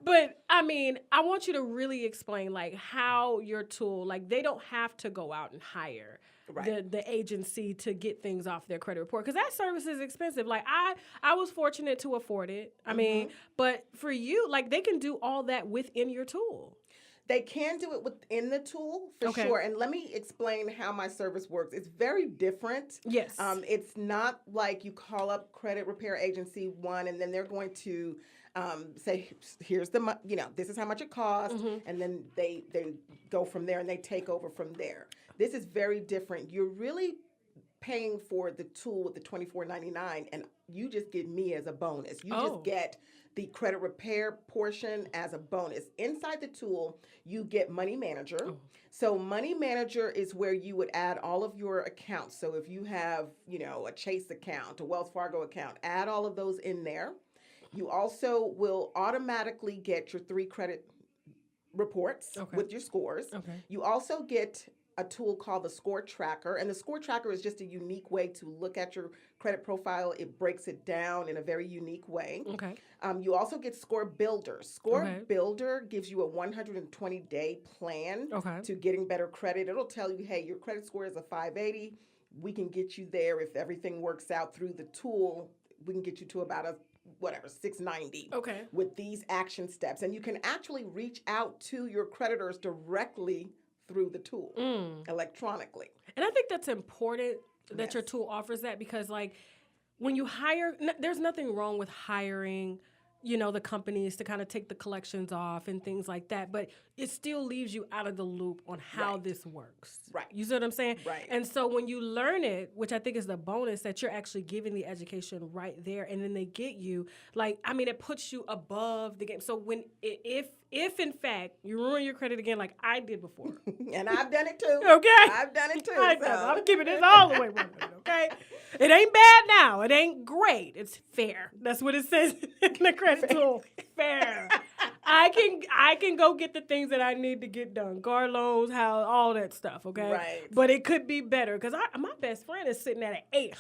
but I mean, I want you to really explain like how your tool, like they don't have to go out and hire the agency to get things off their credit report, because that service is expensive. Like I was fortunate to afford it. I mean, but for you, like they can do all that within your tool. They can do it within the tool for sure. And let me explain how my service works. It's very different. Yes. It's not like you call up credit repair agency one and then they're going to say, here's this is how much it costs. And then they go from there and they take over from there. This is very different. You're really paying for the tool with the $24.99 and you just get me as a bonus. You just get the credit repair portion as a bonus. Inside the tool, you get Money Manager. So Money Manager is where you would add all of your accounts. So if you have, a Chase account, a Wells Fargo account, add all of those in there. You also will automatically get your 3 credit reports with your scores. You also get a tool called the Score Tracker. And the Score Tracker is just a unique way to look at your credit profile. It breaks it down in a very unique way. Okay. You also get Score Builder. Score Builder gives you a 120-day plan to getting better credit. It'll tell you, hey, your credit score is a 580. We can get you there if everything works out through the tool. We can get you to about a 690 with these action steps. And you can actually reach out to your creditors directly through the tool electronically. And I think that's important that your tool offers that, because like when you hire, there's nothing wrong with hiring, you know, the companies to kind of take the collections off and things like that, but it still leaves you out of the loop on how this works. Right. You see what I'm saying? Right. And so when you learn it, which I think is the bonus, that you're actually giving the education right there, and then they get you, like, I mean, it puts you above the game. So when, if in fact you ruin your credit again, like I did before. And I've done it too. Okay. I've done it too. I'm keeping this all the way running, okay? It ain't bad now. It ain't great. It's fair. That's what it says in the credit tool. Fair. I can go get the things that I need to get done. Car loans, house, all that stuff, okay? Right. But it could be better, because my best friend is sitting at $800.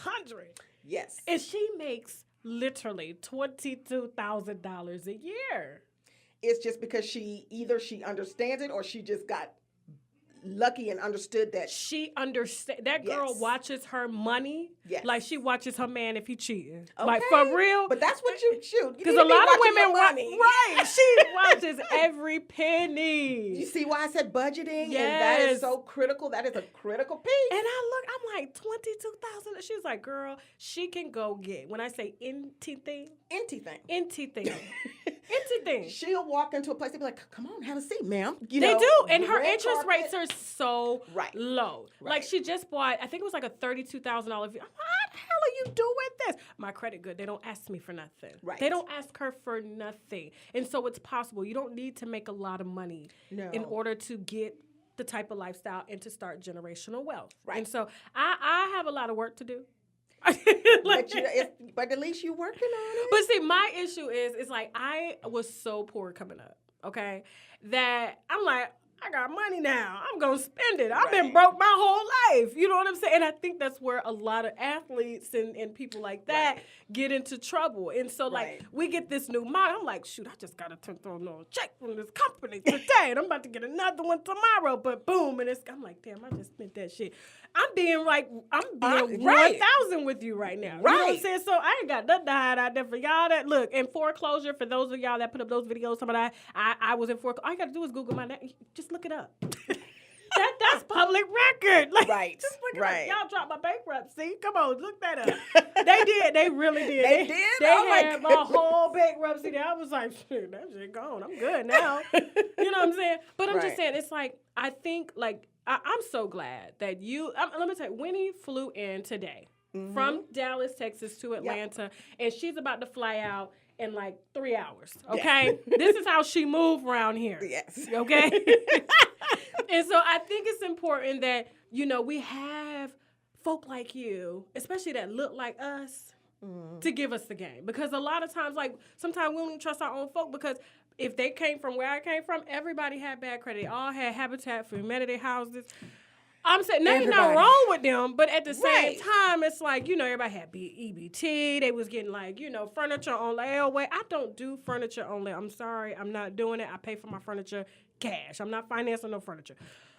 Yes. And she makes literally $22,000 a year. It's just because she understands it, or she just got lucky and understood that. She understands. That girl watches her money like she watches her man if he cheating. Okay. Like, for real. But that's what you shoot. Because a lot of women right. She watches every penny. You see why I said budgeting? Yes. And that is so critical. That is a critical piece. And I'm like, 22,000. She's like, girl, she can go get, when I say anything. She'll walk into a place and be like, come on, have a seat, ma'am. They do. And her interest rates are so low. Right. Like, she just bought, I think it was like a $32,000 vehicle. What the hell are you doing this? My credit good. They don't ask me for nothing. Right. They don't ask her for nothing. And so it's possible. You don't need to make a lot of money in order to get the type of lifestyle and to start generational wealth. Right. And so I have a lot of work to do. But at least you're working on it. But see, my issue is, it's like I was so poor coming up, okay, that I'm like, I got money now. I'm going to spend it. I've been broke my whole life. You know what I'm saying? And I think that's where a lot of athletes and people like that get into trouble. And so, like, we get this new model. I'm like, shoot, I just got to throw a check from this company today, and I'm about to get another one tomorrow. But boom, and I'm like, damn, I just spent that shit. I'm being 1,000 with you right now. Right. You know what I'm saying? So I ain't got nothing to hide out there for y'all that look. In foreclosure, for those of y'all that put up those videos, some of that I was in foreclosure. All you got to do is Google my name. Just look it up. That's public record. Like, right. Just look it up. Y'all dropped my bankruptcy. Come on, look that up. They did. They really did. They did? They had my whole bankruptcy there. I was like, shit, that shit gone. I'm good now. You know what I'm saying? But I'm just saying, it's like, I think, like, I'm so glad that let me tell you, Winnie flew in today from Dallas, Texas to Atlanta, and she's about to fly out in like 3 hours, okay? This is how she moved around here. Yes. Okay? And so I think it's important that, you know, we have folk like you, especially that look like us, to give us the game. Because a lot of times, like, sometimes we don't even trust our own folk, because if they came from where I came from, everybody had bad credit. They all had Habitat for Humanity houses. I'm saying nothing wrong with them, but at the same time, it's like, you know, everybody had EBT. They was getting, like, you know, furniture on layaway. I don't do furniture only. I'm sorry, I'm not doing it. I pay for my furniture cash. I'm not financing no furniture.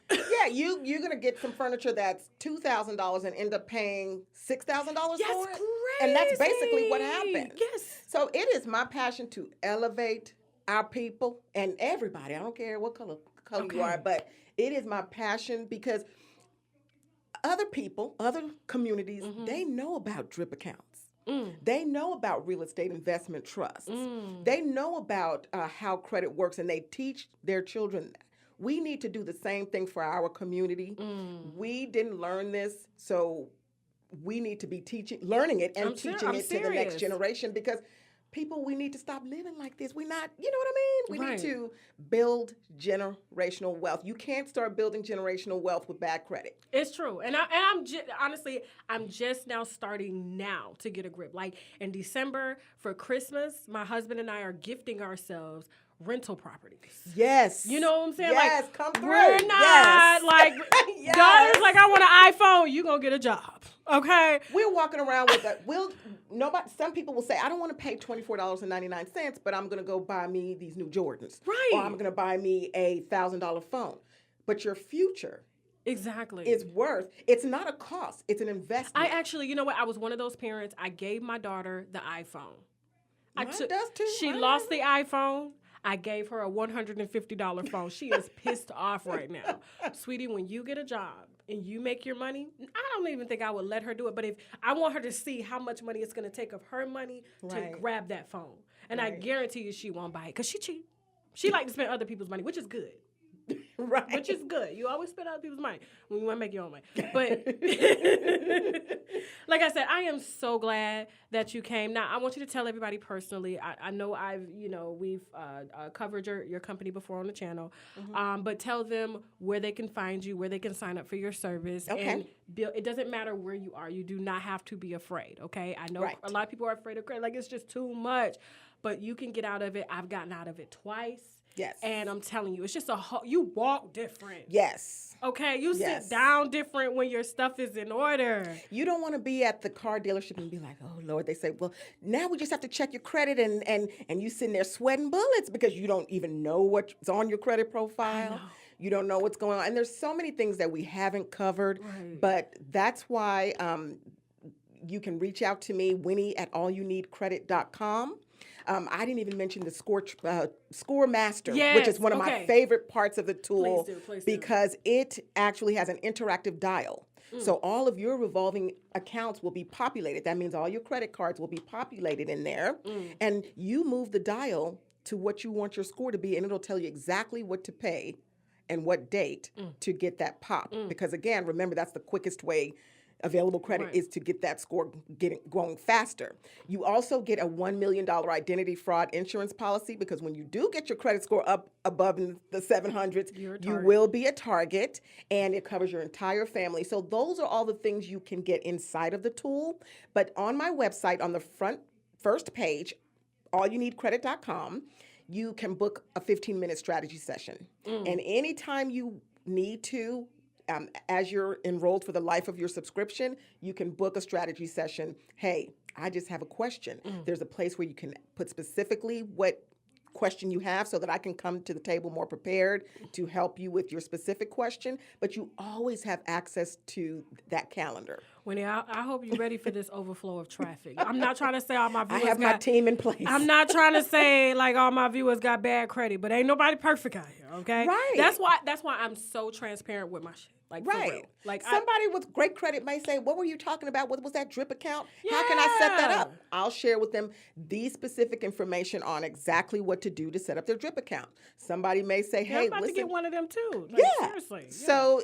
Yeah, you're gonna get some furniture that's $2,000 and end up paying $6,000 for it. Crazy. And that's basically what happened. Yes. So it is my passion to elevate our people and everybody. I don't care what color you are, but it is my passion, because other people, other communities, they know about drip accounts. They know about real estate investment trusts. They know about how credit works, and they teach their children that. We need to do the same thing for our community. We didn't learn this, so we need to be learning it and teaching it to the next generation, because people, we need to stop living like this. We not, you know what I mean? We need to build generational wealth. You can't start building generational wealth with bad credit. It's true. And honestly, I'm just now starting now to get a grip. Like, in December for Christmas, my husband and I are gifting ourselves rental properties. Yes. You know what I'm saying? Yes, like, come through. We're not like, Yes. daughter's like, I want an iPhone. You gonna get a job. Okay? We're walking around with some people will say, I don't want to pay $24.99, but I'm going to go buy me these new Jordans. Right. Or I'm going to buy me a $1,000 phone. But your future exactly is worth, it's not a cost, it's an investment. I actually, you know what? I was one of those parents. I gave my daughter the iPhone. Mine does too. She Mine lost the iPhone. I gave her a $150 phone. She is pissed off right now. Sweetie, when you get a job and you make your money, I don't even think I would let her do it. But if I want her to see how much money it's going to take of her money to grab that phone. And I guarantee you she won't buy it because she cheap. She like to spend other people's money, which is good. Right. Which is good. You always spend other people's money when you want to make your own money. But like I said, I am so glad that you came. Now, I want you to tell everybody personally. I know we've covered your company before on the channel, but tell them where they can find you, where they can sign up for your service. Okay. And it doesn't matter where you are. You do not have to be afraid, okay? I know a lot of people are afraid of credit. Like, it's just too much. But you can get out of it. I've gotten out of it twice. Yes. And I'm telling you, it's just you walk different. Yes. Okay, you sit down different when your stuff is in order. You don't want to be at the car dealership and be like, oh, Lord, they say, well, now we just have to check your credit and you sitting there sweating bullets because you don't even know what's on your credit profile. You don't know what's going on. And there's so many things that we haven't covered, but that's why you can reach out to me, Winnie at allyouneedcredit.com. I didn't even mention the Score Master, which is one of my favorite parts of the tool because it actually has an interactive dial. So all of your revolving accounts will be populated. That means all your credit cards will be populated in there. And you move the dial to what you want your score to be, and it'll tell you exactly what to pay and what date to get that pop. Because again, remember, that's the quickest way available credit is to get that score going faster. You also get a $1 million identity fraud insurance policy because when you do get your credit score up above in the 700s, you will be a target, and it covers your entire family. So those are all the things you can get inside of the tool. But on my website, on the first page, allyouneedcredit.com, you can book a 15-minute strategy session. And anytime you need to, as you're enrolled for the life of your subscription, you can book a strategy session. Hey, I just have a question. There's a place where you can put specifically what question you have so that I can come to the table more prepared to help you with your specific question. But you always have access to that calendar. Winnie, I hope you're ready for this overflow of traffic. I'm not trying to say all my viewers my team in place. I'm not trying to say like all my viewers got bad credit, but ain't nobody perfect out here, okay? Right. That's why I'm so transparent with my shit. Like, for real. Like, somebody with great credit may say, what were you talking about? What was that drip account? How can I set that up? I'll share with them the specific information on exactly what to do to set up their drip account. Somebody may say, hey, I'm about listen. to get one of them too. Like, seriously. Yeah. So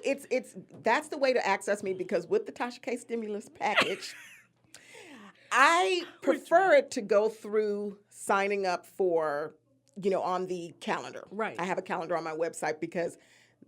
that's the way to access me because with the Tasha K stimulus package, I prefer it to go through signing up for, on the calendar. Right. I have a calendar on my website because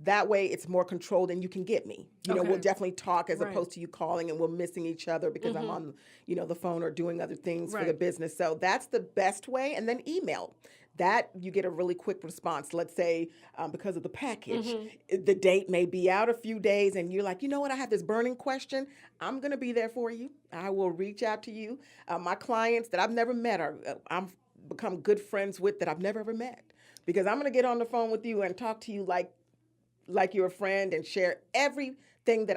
that way it's more controlled and you can get me. We'll definitely talk as opposed to you calling and we're missing each other because I'm on, the phone or doing other things for the business. So that's the best way. And then email. That you get a really quick response. Let's say because of the package, the date may be out a few days and you're like, you know what, I have this burning question. I'm going to be there for you. I will reach out to you. My clients that I've never met I've become good friends with that I've never ever met because I'm going to get on the phone with you and talk to you like you're a friend and share everything that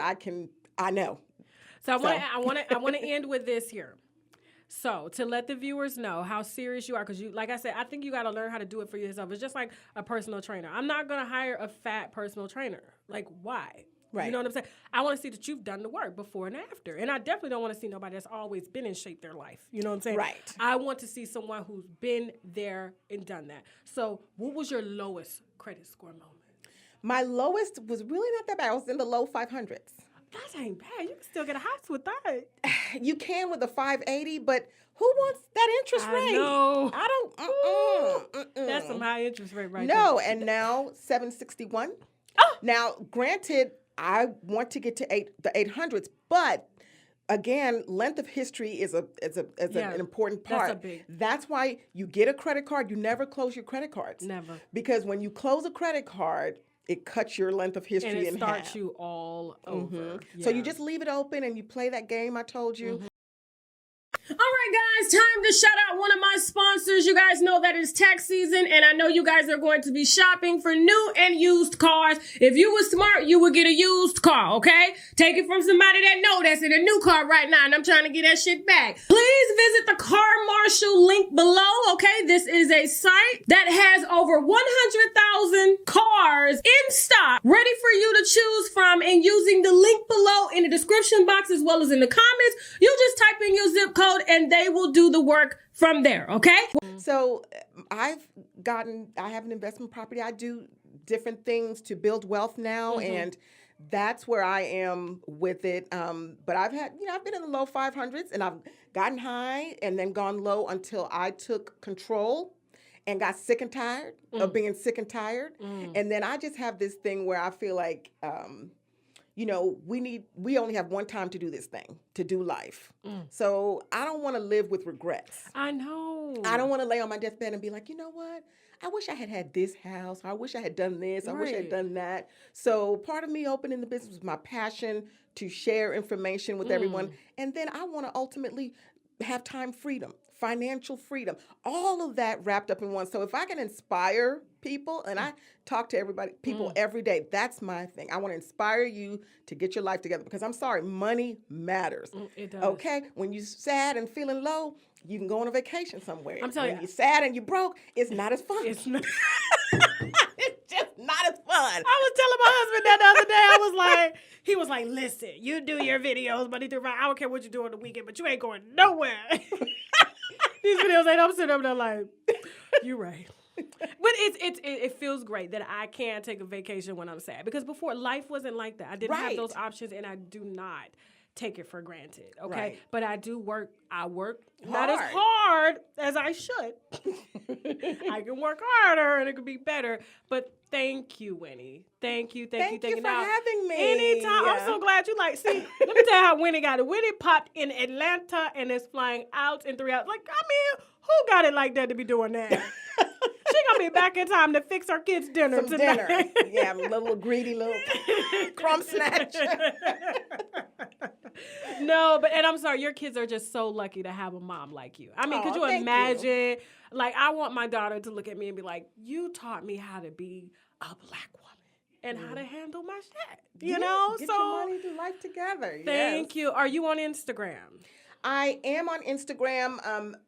I know. So I want to end with this here. So to let the viewers know how serious you are, because like I said, I think you got to learn how to do it for yourself. It's just like a personal trainer. I'm not going to hire a fat personal trainer. Like, why? Right. You know what I'm saying? I want to see that you've done the work before and after. And I definitely don't want to see nobody that's always been in shape their life. You know what I'm saying? Right. I want to see someone who's been there and done that. So what was your lowest credit score moment? My lowest was really not that bad. I was in the low 500s. That ain't bad. You can still get a house with that. You can with a 580, but who wants that interest rate? I know. I don't. That's some high interest rate right No, there. and now 761. Oh! Now, granted, I want to get to the 800s, but again, length of history is an important part. That's why you get a credit card. You never close your credit cards. Never. Because when you close a credit card, it cuts your length of history in half. And it starts you all over. Yeah. So you just leave it open and you play that game I told you. All right, guys, time to shout out one of my sponsors. You guys know that it's tax season, and I know you guys are going to be shopping for new and used cars. If you were smart, you would get a used car, okay? Take it from somebody that know that's in a new car right now, and I'm trying to get that shit back. Please visit the Carmarshal link below, okay? This is a site that has over 100,000 cars in stock, ready for you to choose from, and using the link below in the description box as well as in the comments, you just type in your zip code and they will do the work from there, okay? So I have an investment property. I do different things to build wealth now, and that's where I am with it. But I've been in the low 500s, and I've gotten high and then gone low until I took control and got sick and tired of being sick and tired. And then I just have this thing where I feel like, we only have one time to do this thing, to do life. So I don't want to live with regrets. I know. I don't want to lay on my deathbed and be like, you know what? I wish I had this house. I wish I had done this. I wish I had done that. So part of me opening the business was my passion to share information with everyone. And then I want to ultimately have time freedom, financial freedom, all of that wrapped up in one. So if I can inspire people, and I talk to people every day, that's my thing. I want to inspire you to get your life together, because I'm sorry, money matters. It does. Okay? When you're sad and feeling low, you can go on a vacation somewhere. I'm telling you. When you're sad and you're broke, it's not as fun. It's not. It's just not as fun. I was telling my husband that the other day. He was like, listen, you do your videos, but I don't care what you do on the weekend, but you ain't going nowhere. These videos I'm sitting up there like, you're right. But it feels great that I can take a vacation when I'm sad, because before, life wasn't like that. I didn't have those options, and I do not take it for granted, okay? Right. But I do work. I work not as hard as I should. I can work harder, and it could be better. But thank you, Winnie. Thank you for having me. Anytime. Yeah. I'm so glad you see, let me tell you how Winnie got it. Winnie popped in Atlanta and is flying out in 3 hours. Who got it like that to be doing that? She gonna be back in time to fix her kids' dinner tonight. Yeah, I'm a little greedy little crumb snatcher. No, and I'm sorry, your kids are just so lucky to have a mom like you. I mean, could you imagine? I want my daughter to look at me and be like, you taught me how to be a black woman and how to handle my shit. You know? Get your money, do life together. Thank you. Are you on Instagram? I am on Instagram.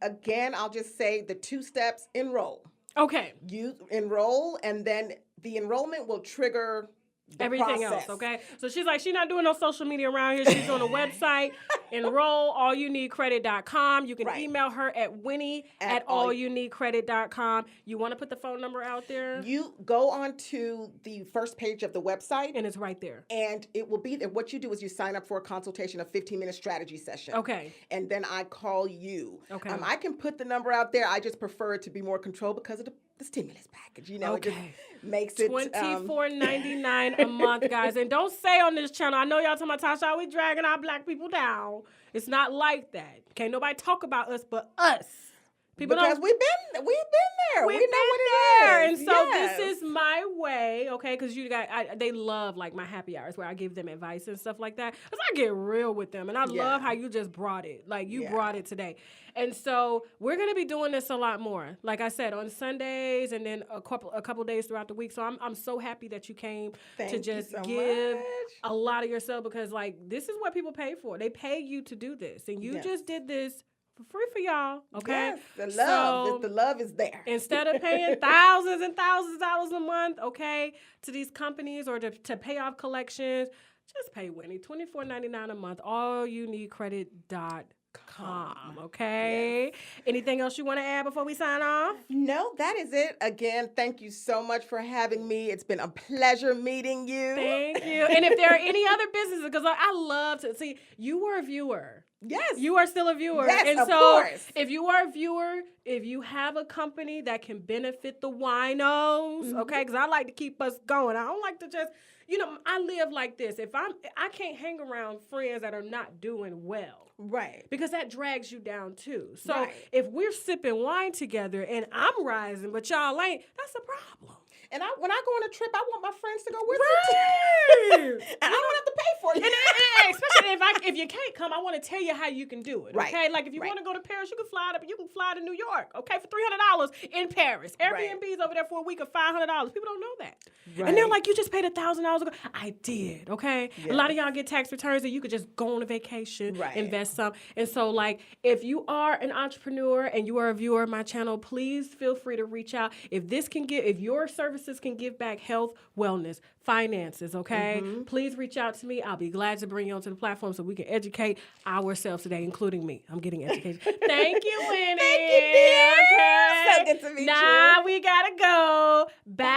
Again, I'll just say the 2 steps: enroll. Okay. You enroll, and then the enrollment will trigger everything else, okay? So she's not doing no social media around here. She's on a website. Enroll, allyouneedcredit.com. You can email her at Winnie at allyouneedcredit.com. You want to put the phone number out there? You go on to the first page of the website. And it's right there. And it will be there. What you do is you sign up for a consultation, a 15-minute strategy session. Okay. And then I call you. Okay. I can put the number out there. I just prefer it to be more controlled because of the stimulus package. It just makes it $24.99 a month, guys. And don't say on this channel, I know y'all talking about Tasha, we dragging our black people down. It's not like that. Can't nobody talk about us but us. Because we've been there. We know what it is. And so this is my way, okay? Because they love my happy hours where I give them advice and stuff like that. Because I get real with them, and I love how you just brought it. You brought it today. And so we're gonna be doing this a lot more. Like I said, on Sundays, and then a couple days throughout the week. So I'm so happy that you came to just give a lot of yourself, because this is what people pay for. They pay you to do this, and you just did this for free for y'all, okay? Yes, the love is there. Instead of paying thousands and thousands of dollars a month, okay, to these companies or to pay off collections, just pay Winnie $24.99 a month. allyouneedcredit.com, okay? Yes. Anything else you want to add before we sign off? No, that is it. Again, thank you so much for having me. It's been a pleasure meeting you. Thank you. And if there are any other businesses, because I love to see, you were a viewer. Yes. You are still a viewer. Yes, and of course. If you are a viewer, if you have a company that can benefit the winos, okay, because I like to keep us going. I don't like to just, I live like this. I can't hang around friends that are not doing well. Right. Because that drags you down too. So Right. if we're sipping wine together and I'm rising, but y'all ain't, that's a problem. And when I go on a trip, I want my friends to go with me. Right. And I don't have to pay for you. And especially if you can't come, I want to tell you how you can do it. Right. Okay, like if you Right. want to go to Paris, you can fly to New York. Okay, for $300 in Paris. Airbnb's over there for a week of $500. People don't know that, and they're like, you just paid $1,000 ago. I did. Okay, Yeah. a lot of y'all get tax returns, and you could just go on a vacation, Right. invest some. And so, like, if you are an entrepreneur and you are a viewer of my channel, please feel free to reach out. If your services can give back health, wellness, finances, okay? Mm-hmm. Please reach out to me. I'll be glad to bring you onto the platform so we can educate ourselves today, incling me. I'm getting education. Thank you, Winnie. Thank you, dear. Okay. So good to meet you. Nah, we gotta go. Bye.